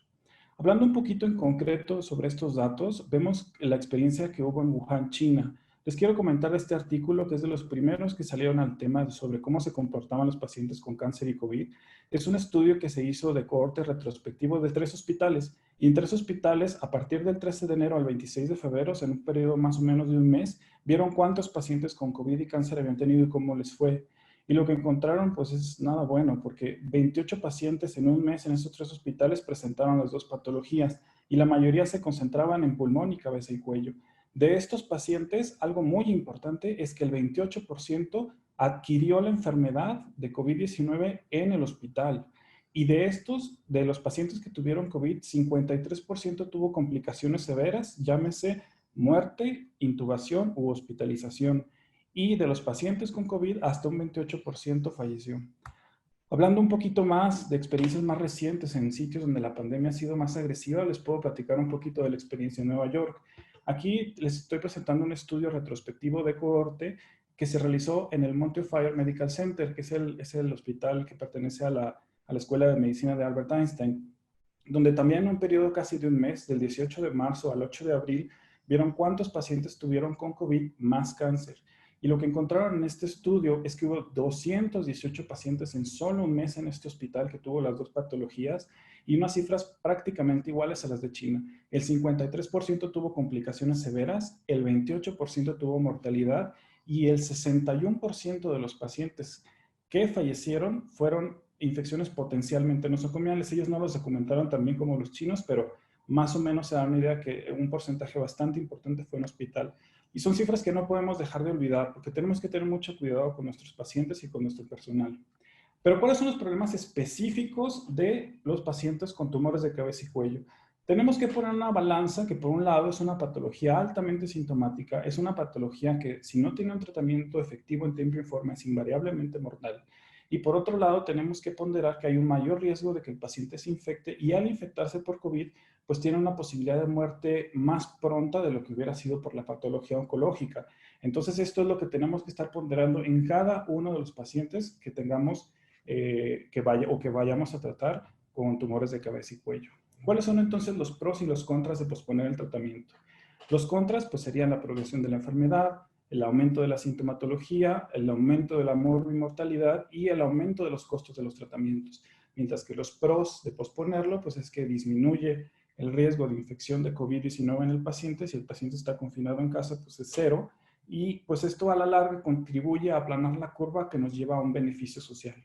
Hablando un poquito en concreto sobre estos datos, vemos la experiencia que hubo en Wuhan, China. Les quiero comentar este artículo, que es de los primeros que salieron al tema sobre cómo se comportaban los pacientes con cáncer y COVID. Es un estudio que se hizo de cohorte retrospectivo de 3 hospitales. Y en 3 hospitales, a partir del 13 de enero al 26 de febrero, en un periodo más o menos de un mes, vieron cuántos pacientes con COVID y cáncer habían tenido y cómo les fue. Y lo que encontraron, pues, es nada bueno, porque 28 pacientes en un mes en esos 3 hospitales presentaron las 2 patologías, y la mayoría se concentraban en pulmón y cabeza y cuello. De estos pacientes, algo muy importante es que el 28% adquirió la enfermedad de COVID-19 en el hospital. Y de los pacientes que tuvieron COVID, 53% tuvo complicaciones severas, llámese muerte, intubación u hospitalización. Y de los pacientes con COVID, hasta un 28% falleció. Hablando un poquito más de experiencias más recientes en sitios donde la pandemia ha sido más agresiva, les puedo platicar un poquito de la experiencia en Nueva York. Aquí les estoy presentando un estudio retrospectivo de cohorte que se realizó en el Montefiore Medical Center, que es el hospital que pertenece a la Escuela de Medicina de Albert Einstein, donde también en un periodo casi de un mes, del 18 de marzo al 8 de abril, vieron cuántos pacientes tuvieron con COVID más cáncer. Y lo que encontraron en este estudio es que hubo 218 pacientes en solo un mes en este hospital que tuvo las 2 patologías, y unas cifras prácticamente iguales a las de China. El 53% tuvo complicaciones severas, el 28% tuvo mortalidad, y el 61% de los pacientes que fallecieron fueron infecciones potencialmente nosocomiales. Ellos no los documentaron también como los chinos, pero más o menos se da una idea que un porcentaje bastante importante fue en hospital. Y son cifras que no podemos dejar de olvidar, porque tenemos que tener mucho cuidado con nuestros pacientes y con nuestro personal. Pero ¿cuáles son los problemas específicos de los pacientes con tumores de cabeza y cuello? Tenemos que poner una balanza que, por un lado, es una patología altamente sintomática, es una patología que, si no tiene un tratamiento efectivo en tiempo y forma, es invariablemente mortal. Y por otro lado, tenemos que ponderar que hay un mayor riesgo de que el paciente se infecte, y al infectarse por COVID, pues tiene una posibilidad de muerte más pronta de lo que hubiera sido por la patología oncológica. Entonces, esto es lo que tenemos que estar ponderando en cada uno de los pacientes que tengamos que vayamos a tratar con tumores de cabeza y cuello. ¿Cuáles son entonces los pros y los contras de posponer el tratamiento? Los contras, pues, serían la progresión de la enfermedad, el aumento de la sintomatología, el aumento de la mortalidad y el aumento de los costos de los tratamientos. Mientras que los pros de posponerlo, pues, es que disminuye el riesgo de infección de COVID-19 en el paciente. Si el paciente está confinado en casa, pues es 0. Y pues esto a la larga contribuye a aplanar la curva, que nos lleva a un beneficio social.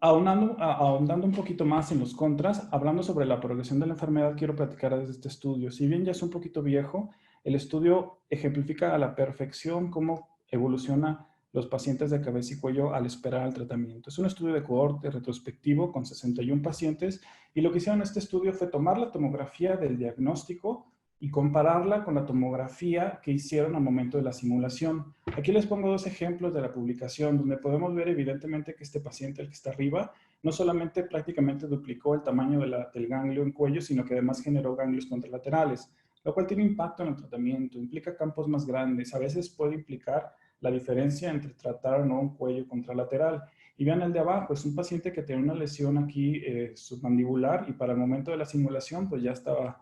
Ahondando un poquito más en los contras, hablando sobre la progresión de la enfermedad, quiero platicar desde este estudio. Si bien ya es un poquito viejo, el estudio ejemplifica a la perfección cómo evoluciona los pacientes de cabeza y cuello al esperar el tratamiento. Es un estudio de cohorte retrospectivo con 61 pacientes, y lo que hicieron en este estudio fue tomar la tomografía del diagnóstico y compararla con la tomografía que hicieron al momento de la simulación. Aquí les pongo 2 ejemplos de la publicación, donde podemos ver evidentemente que este paciente, el que está arriba, no solamente prácticamente duplicó el tamaño del ganglio en cuello, sino que además generó ganglios contralaterales. lo cual tiene impacto en el tratamiento, implica campos más grandes, a veces puede implicar la diferencia entre tratar o no un cuello contralateral. Y vean el de abajo, es un paciente que tiene una lesión aquí submandibular y para el momento de la simulación pues ya estaba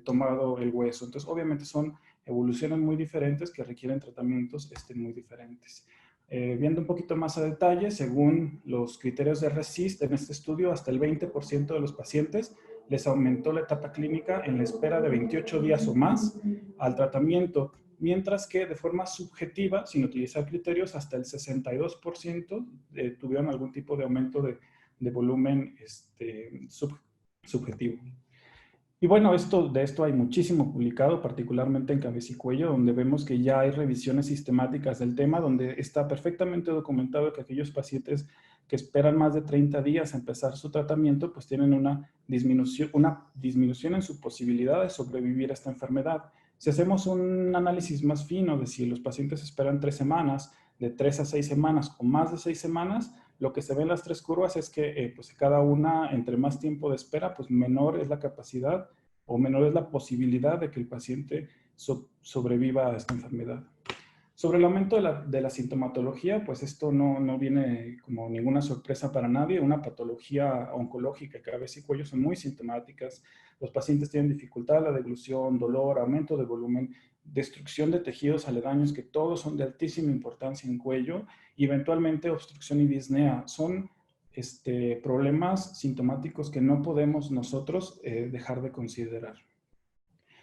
tomado el hueso. Entonces obviamente son evoluciones muy diferentes que requieren tratamientos muy diferentes. Viendo un poquito más a detalle, según los criterios de RECIST, en este estudio hasta el 20% de los pacientes les aumentó la etapa clínica en la espera de 28 días o más al tratamiento, mientras que de forma subjetiva, sin utilizar criterios, hasta el 62% tuvieron algún tipo de aumento de volumen subjetivo. Y bueno, de esto hay muchísimo publicado, particularmente en cabeza y cuello, donde vemos que ya hay revisiones sistemáticas del tema, donde está perfectamente documentado que aquellos pacientes que esperan más de 30 días a empezar su tratamiento, pues tienen una disminución en su posibilidad de sobrevivir a esta enfermedad. Si hacemos un análisis más fino de si los pacientes esperan 3 semanas, de 3 a 6 semanas o más de 6 semanas, lo que se ve en las 3 curvas es que pues cada una, entre más tiempo de espera, pues menor es la capacidad o menor es la posibilidad de que el paciente sobreviva a esta enfermedad. Sobre el aumento de la sintomatología, pues esto no viene como ninguna sorpresa para nadie. Una patología oncológica, cabeza y cuello son muy sintomáticas. Los pacientes tienen dificultad, la deglución, dolor, aumento de volumen, destrucción de tejidos aledaños, que todos son de altísima importancia en cuello, y eventualmente obstrucción y disnea. Son problemas sintomáticos que no podemos nosotros dejar de considerar.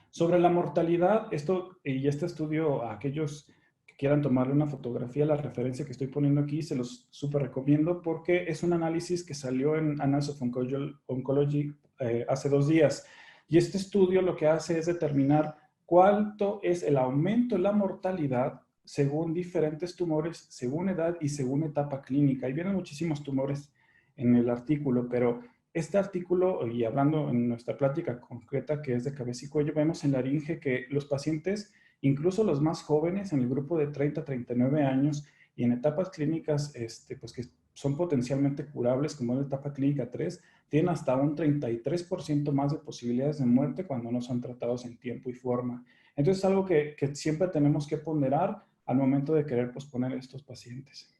Sobre la mortalidad, este estudio, a aquellos que quieran tomarle una fotografía, la referencia que estoy poniendo aquí, se los súper recomiendo porque es un análisis que salió en Annals of Oncology hace 2 días. Y este estudio lo que hace es determinar cuánto es el aumento de la mortalidad según diferentes tumores, según edad y según etapa clínica. Y vienen muchísimos tumores en el artículo, pero este artículo, y hablando en nuestra plática concreta que es de cabeza y cuello, vemos en laringe que los pacientes, incluso los más jóvenes, en el grupo de 30 a 39 años y en etapas clínicas pues que son potencialmente curables, como en la etapa clínica 3, tienen hasta un 33% más de posibilidades de muerte cuando no son tratados en tiempo y forma. Entonces es algo que siempre tenemos que ponderar al momento de querer posponer a estos pacientes.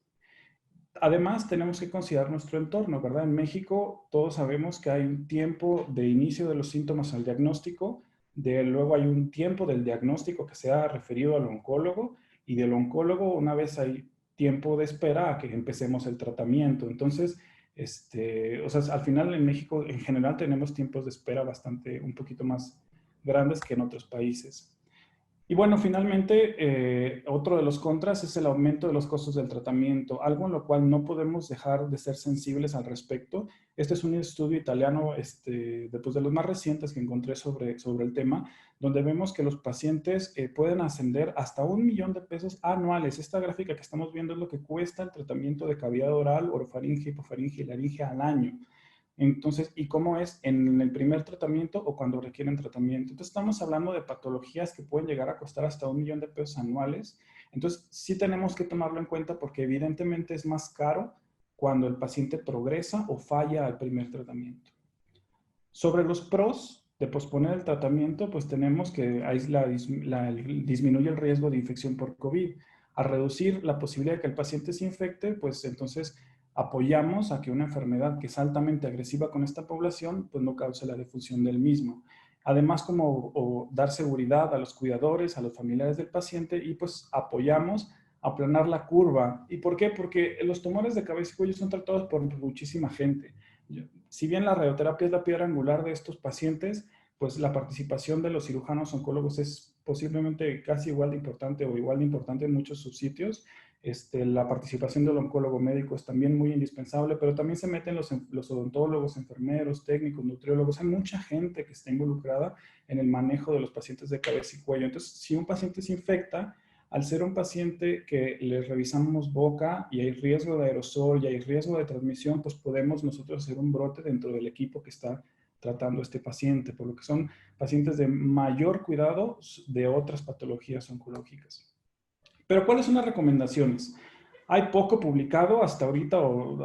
Además, tenemos que considerar nuestro entorno, ¿verdad? En México todos sabemos que hay un tiempo de inicio de los síntomas al diagnóstico, luego hay un tiempo del diagnóstico que sea referido al oncólogo, y del oncólogo una vez hay tiempo de espera a que empecemos el tratamiento. Entonces, o sea, al final en México en general tenemos tiempos de espera un poquito más grandes que en otros países. Y bueno, finalmente, otro de los contras es el aumento de los costos del tratamiento, algo en lo cual no podemos dejar de ser sensibles al respecto. Este es un estudio italiano, después de los más recientes que encontré sobre el tema, donde vemos que los pacientes pueden ascender hasta $1.000.000 anuales. Esta gráfica que estamos viendo es lo que cuesta el tratamiento de cavidad oral, orofaringe, hipofaringe y laringe al año. Entonces, ¿y cómo es en el primer tratamiento o cuando requieren tratamiento? Entonces, estamos hablando de patologías que pueden llegar a costar hasta $1.000.000 anuales. Entonces, sí tenemos que tomarlo en cuenta porque evidentemente es más caro cuando el paciente progresa o falla al primer tratamiento. Sobre los pros de posponer el tratamiento, pues tenemos que disminuye el riesgo de infección por COVID. Al reducir la posibilidad de que el paciente se infecte, pues entonces apoyamos a que una enfermedad que es altamente agresiva con esta población, pues no cause la difusión del mismo. Además, como dar seguridad a los cuidadores, a los familiares del paciente, y pues apoyamos a aplanar la curva. ¿Y por qué? Porque los tumores de cabeza y cuello son tratados por muchísima gente. Si bien la radioterapia es la piedra angular de estos pacientes, pues la participación de los cirujanos oncólogos es posiblemente casi igual de importante o igual de importante en muchos subsitios. La participación del oncólogo médico es también muy indispensable, pero también se meten los odontólogos, enfermeros, técnicos, nutriólogos. Hay mucha gente que está involucrada en el manejo de los pacientes de cabeza y cuello. Entonces, si un paciente se infecta, al ser un paciente que le revisamos boca y hay riesgo de aerosol y hay riesgo de transmisión, pues podemos nosotros hacer un brote dentro del equipo que está tratando a este paciente, por lo que son pacientes de mayor cuidado de otras patologías oncológicas. Pero ¿cuáles son las recomendaciones? Hay poco publicado hasta ahorita,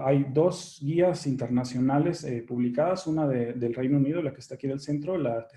hay 2 guías internacionales publicadas, una del Reino Unido, la que está aquí del centro, la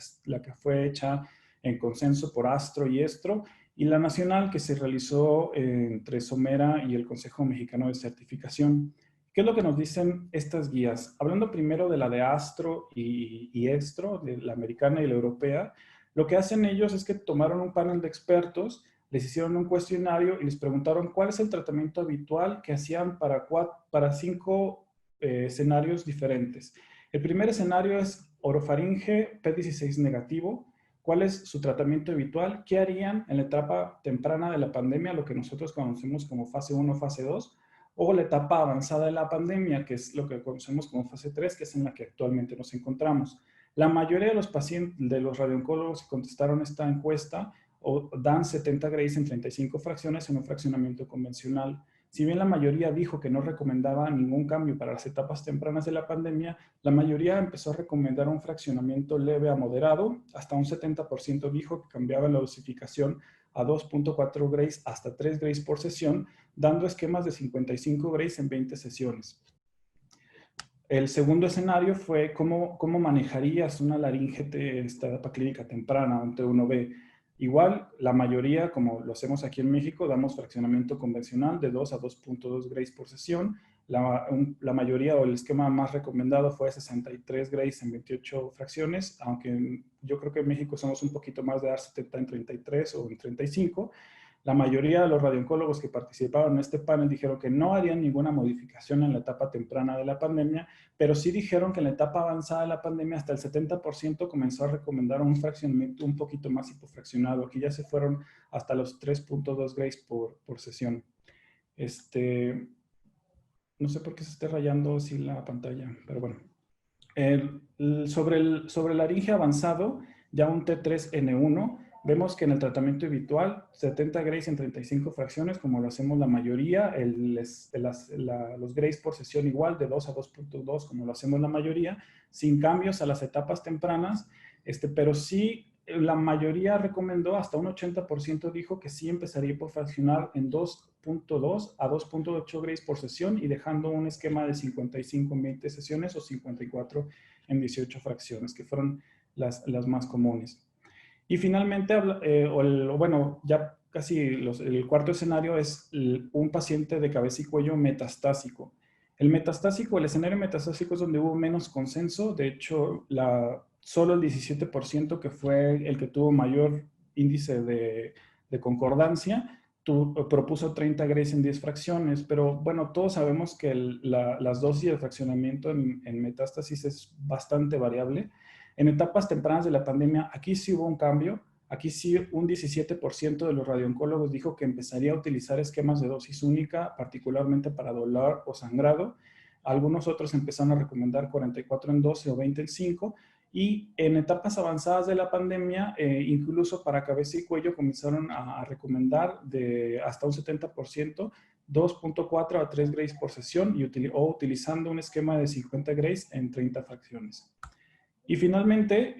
que fue hecha en consenso por ASTRO y ESTRO, y la nacional que se realizó entre Somera y el Consejo Mexicano de Certificación. ¿Qué es lo que nos dicen estas guías? Hablando primero de la de ASTRO y ESTRO, de la americana y la europea, lo que hacen ellos es que tomaron un panel de expertos, les hicieron un cuestionario y les preguntaron cuál es el tratamiento habitual que hacían para 5 escenarios diferentes. El primer escenario es orofaringe P16 negativo. ¿Cuál es su tratamiento habitual? ¿Qué harían en la etapa temprana de la pandemia, lo que nosotros conocemos como fase 1, fase 2? O la etapa avanzada de la pandemia, que es lo que conocemos como fase 3, que es en la que actualmente nos encontramos. La mayoría de los pacientes, de los radiooncólogos que contestaron esta encuesta, dan 70 Grays en 35 fracciones en un fraccionamiento convencional. Si bien la mayoría dijo que no recomendaba ningún cambio para las etapas tempranas de la pandemia, la mayoría empezó a recomendar un fraccionamiento leve a moderado. Hasta un 70% dijo que cambiaba la dosificación a 2.4 Grays hasta 3 Grays por sesión, dando esquemas de 55 Grays en 20 sesiones. El segundo escenario fue cómo manejarías una laringe esta etapa clínica temprana, un T1B. Igual, la mayoría, como lo hacemos aquí en México, damos fraccionamiento convencional de 2 a 2.2 Grays por sesión. La mayoría o el esquema más recomendado fue 63 Grays en 28 fracciones, aunque yo creo que en México somos un poquito más de dar 70 en 33 o en 35. La mayoría de los radiooncólogos que participaron en este panel dijeron que no harían ninguna modificación en la etapa temprana de la pandemia, pero sí dijeron que en la etapa avanzada de la pandemia hasta el 70% comenzó a recomendar un fraccionamiento un poquito más hipofraccionado, que ya se fueron hasta los 3.2 Grays por sesión. No sé por qué se esté rayando así la pantalla, pero bueno. Sobre el laringe avanzado, ya un T3N1, vemos que en el tratamiento habitual, 70 Grays en 35 fracciones, como lo hacemos la mayoría, los Grays por sesión igual, de 2 a 2.2, como lo hacemos la mayoría, sin cambios a las etapas tempranas, pero sí la mayoría recomendó, hasta un 80% dijo que sí empezaría por fraccionar en 2.2 a 2.8 Grays por sesión y dejando un esquema de 55 en 20 sesiones o 54 en 18 fracciones, que fueron las más comunes. Y finalmente, ya casi el cuarto escenario es un paciente de cabeza y cuello metastásico. El escenario metastásico es donde hubo menos consenso. De hecho, solo el 17%, que fue el que tuvo mayor índice de concordancia, propuso 30 Grays en 10 fracciones. Pero bueno, todos sabemos que las dosis de fraccionamiento en metástasis es bastante variable. En etapas tempranas de la pandemia, aquí sí hubo un cambio. Aquí sí un 17% de los radiooncólogos dijo que empezaría a utilizar esquemas de dosis única, particularmente para dolor o sangrado. Algunos otros empezaron a recomendar 44 en 12 o 20 en 5. Y en etapas avanzadas de la pandemia, incluso para cabeza y cuello, comenzaron a recomendar hasta un 70%, 2.4 a 3 Grays por sesión o utilizando un esquema de 50 Grays en 30 fracciones. Y finalmente,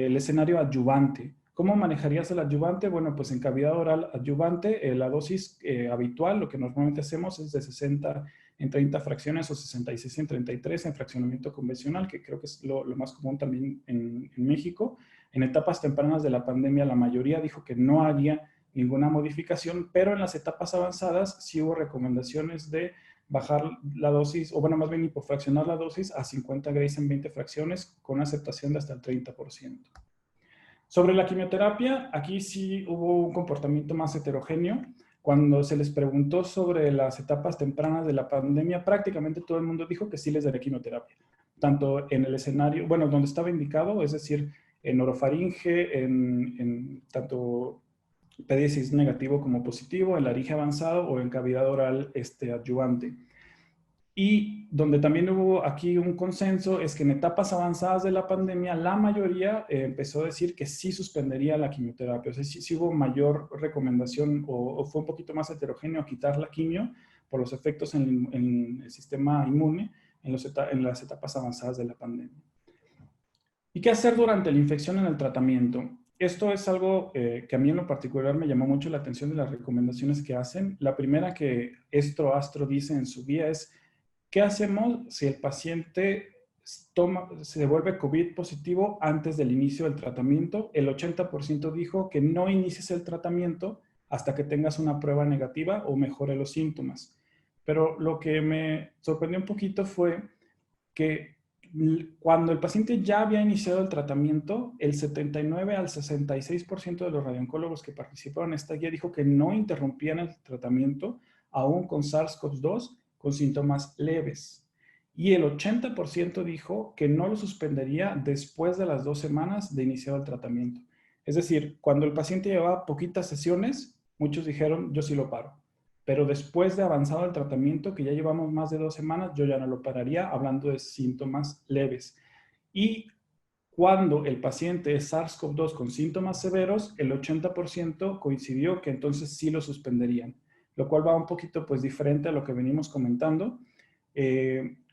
el escenario adyuvante. ¿Cómo manejarías el adyuvante? Bueno, pues en cavidad oral adyuvante, la dosis habitual, lo que normalmente hacemos es de 60 en 30 fracciones o 66 en 33 en fraccionamiento convencional, que creo que es lo más común también en México. En etapas tempranas de la pandemia, la mayoría dijo que no haría ninguna modificación, pero en las etapas avanzadas sí hubo recomendaciones de bajar la dosis, o bueno, más bien hipofraccionar la dosis a 50 Grays en 20 fracciones con aceptación de hasta el 30%. Sobre la quimioterapia, aquí sí hubo un comportamiento más heterogéneo. Cuando se les preguntó sobre las etapas tempranas de la pandemia, prácticamente todo el mundo dijo que sí les daría quimioterapia. Tanto en el escenario, bueno, donde estaba indicado, es decir, en orofaringe, en tanto P16 negativo como positivo, en laringe avanzado o en cavidad oral adyuvante. Y donde también hubo aquí un consenso es que en etapas avanzadas de la pandemia, la mayoría empezó a decir que sí suspendería la quimioterapia. O sea, sí hubo mayor recomendación o fue un poquito más heterogéneo quitar la quimio por los efectos en el sistema inmune en las etapas avanzadas de la pandemia. ¿Y qué hacer durante la infección en el tratamiento? Esto es algo que a mí en lo particular me llamó mucho la atención de las recomendaciones que hacen. La primera que ASTRO dice en su guía es: ¿qué hacemos si el paciente se vuelve COVID positivo antes del inicio del tratamiento. El 80% dijo que no inicies el tratamiento hasta que tengas una prueba negativa o mejore los síntomas. Pero lo que me sorprendió un poquito fue que cuando el paciente ya había iniciado el tratamiento, el 79 al 66% de los radiooncólogos que participaron en esta guía dijo que no interrumpían el tratamiento aún con SARS-CoV-2 con síntomas leves. Y el 80% dijo que no lo suspendería después de las 2 semanas de iniciado el tratamiento. Es decir, cuando el paciente llevaba poquitas sesiones, muchos dijeron, yo sí lo paro. Pero después de avanzado el tratamiento, que ya llevamos más de 2 semanas, yo ya no lo pararía, hablando de síntomas leves. Y cuando el paciente es SARS-CoV-2 con síntomas severos, el 80% coincidió que entonces sí lo suspenderían, lo cual va un poquito pues diferente a lo que venimos comentando.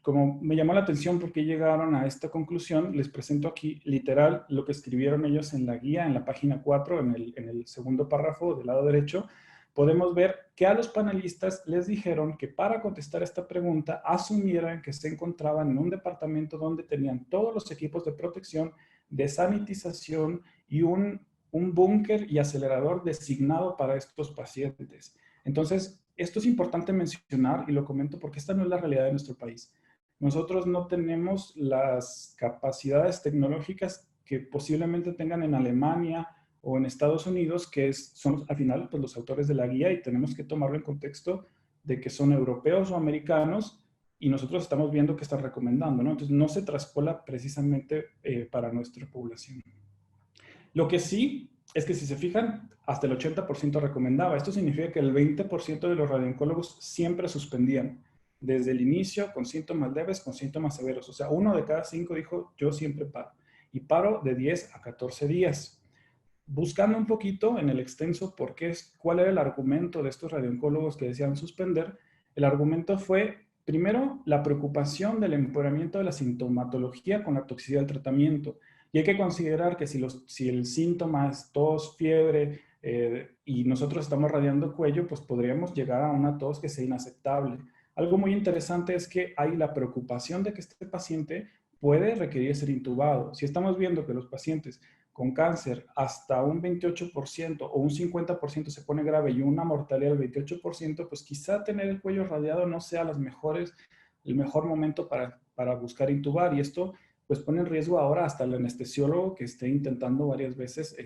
Como me llamó la atención por qué llegaron a esta conclusión, les presento aquí literal lo que escribieron ellos en la guía, en la página 4, en el segundo párrafo del lado derecho. Podemos ver que a los panelistas les dijeron que para contestar esta pregunta asumieran que se encontraban en un departamento donde tenían todos los equipos de protección, de sanitización y un búnker y acelerador designado para estos pacientes. Entonces, esto es importante mencionar y lo comento porque esta no es la realidad de nuestro país. Nosotros no tenemos las capacidades tecnológicas que posiblemente tengan en Alemania o en Estados Unidos, que son al final pues, los autores de la guía, y tenemos que tomarlo en contexto de que son europeos o americanos y nosotros estamos viendo que están recomendando, ¿no? Entonces no se traspola precisamente para nuestra población. Lo que sí es que si se fijan, hasta el 80% recomendaba. Esto significa que el 20% de los radiooncólogos siempre suspendían, desde el inicio, con síntomas leves, con síntomas severos. O sea, 1 de cada 5 dijo, yo siempre paro. Y paro de 10 a 14 días. Buscando un poquito en el extenso cuál era el argumento de estos radiooncólogos que decían suspender, el argumento fue, primero, la preocupación del empeoramiento de la sintomatología con la toxicidad del tratamiento. Y hay que considerar que si el síntoma es tos, fiebre, y nosotros estamos radiando cuello, pues podríamos llegar a una tos que sea inaceptable. Algo muy interesante es que hay la preocupación de que este paciente puede requerir ser intubado. Si estamos viendo que los pacientes con cáncer hasta un 28% o un 50% se pone grave y una mortalidad del 28%, pues quizá tener el cuello radiado no sea el mejor momento para buscar intubar, y esto pues pone en riesgo ahora hasta el anestesiólogo que esté intentando varias veces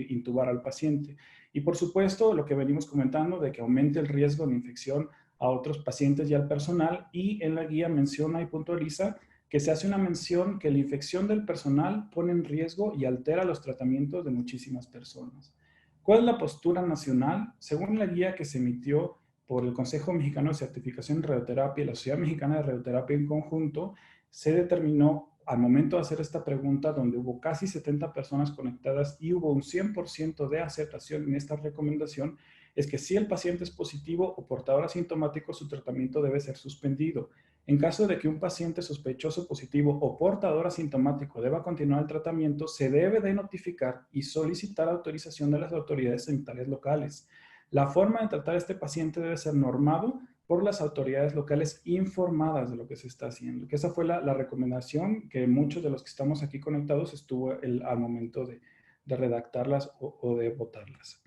intubar al paciente. Y por supuesto, lo que venimos comentando de que aumente el riesgo de infección a otros pacientes y al personal, y en la guía menciona y puntualiza que se hace una mención que la infección del personal pone en riesgo y altera los tratamientos de muchísimas personas. ¿Cuál es la postura nacional? Según la guía que se emitió por el Consejo Mexicano de Certificación en Radioterapia y la Sociedad Mexicana de Radioterapia en conjunto, se determinó al momento de hacer esta pregunta, donde hubo casi 70 personas conectadas y hubo un 100% de aceptación en esta recomendación, es que si el paciente es positivo o portador asintomático, su tratamiento debe ser suspendido. En caso de que un paciente sospechoso positivo o portador asintomático deba continuar el tratamiento, se debe de notificar y solicitar autorización de las autoridades sanitarias locales. La forma de tratar a este paciente debe ser normado por las autoridades locales informadas de lo que se está haciendo. Que esa fue la recomendación que muchos de los que estamos aquí conectados estuvo al momento de redactarlas o de votarlas.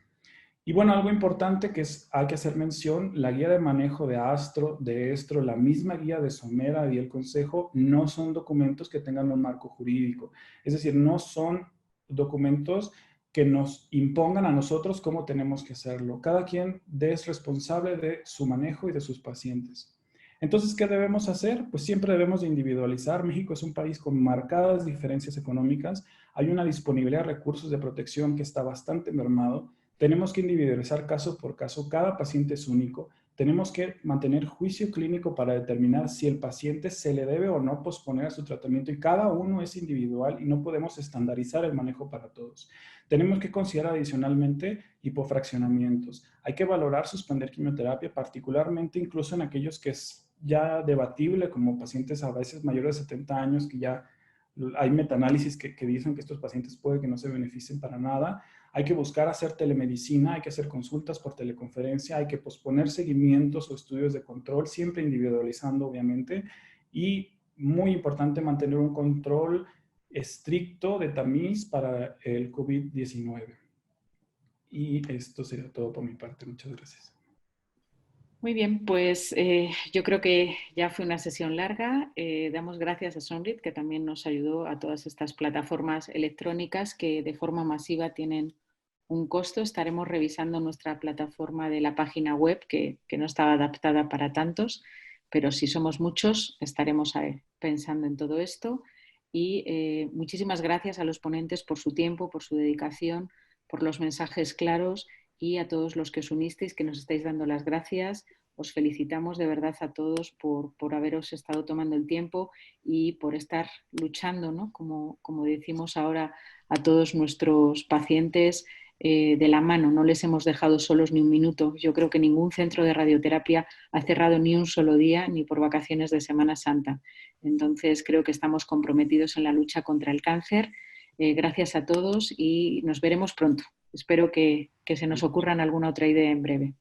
Y bueno, algo importante que hay que hacer mención, la guía de manejo de ASTRO, de ESTRO, la misma guía de SOMERA y el Consejo no son documentos que tengan un marco jurídico. Es decir, no son documentos que nos impongan a nosotros cómo tenemos que hacerlo. Cada quien es responsable de su manejo y de sus pacientes. Entonces, ¿qué debemos hacer? Pues siempre debemos de individualizar. México es un país con marcadas diferencias económicas. Hay una disponibilidad de recursos de protección que está bastante mermado. Tenemos que individualizar caso por caso. Cada paciente es único. Tenemos que mantener juicio clínico para determinar si el paciente se le debe o no posponer a su tratamiento, y cada uno es individual y no podemos estandarizar el manejo para todos. Tenemos que considerar adicionalmente hipofraccionamientos. Hay que valorar suspender quimioterapia, particularmente incluso en aquellos que es ya debatible, como pacientes a veces mayores de 70 años, que ya hay metaanálisis que dicen que estos pacientes puede que no se beneficien para nada. Hay que buscar hacer telemedicina, hay que hacer consultas por teleconferencia, hay que posponer seguimientos o estudios de control, siempre individualizando, obviamente. Y muy importante mantener un control estricto de tamiz para el COVID-19. Y esto sería todo por mi parte. Muchas gracias. Muy bien, pues yo creo que ya fue una sesión larga. Damos gracias a Sonrit, que también nos ayudó a todas estas plataformas electrónicas que de forma masiva tienen un costo. Estaremos revisando nuestra plataforma de la página web, que no estaba adaptada para tantos, pero si somos muchos estaremos pensando en todo esto. Y muchísimas gracias a los ponentes por su tiempo, por su dedicación, por los mensajes claros, y a todos los que os unisteis, que nos estáis dando las gracias. Os felicitamos de verdad a todos por haberos estado tomando el tiempo y por estar luchando, ¿no? Como decimos ahora a todos nuestros pacientes, de la mano. No les hemos dejado solos ni un minuto. Yo creo que ningún centro de radioterapia ha cerrado ni un solo día, ni por vacaciones de Semana Santa. Entonces creo que estamos comprometidos en la lucha contra el cáncer. Gracias a todos y nos veremos pronto. Espero que se nos ocurran alguna otra idea en breve.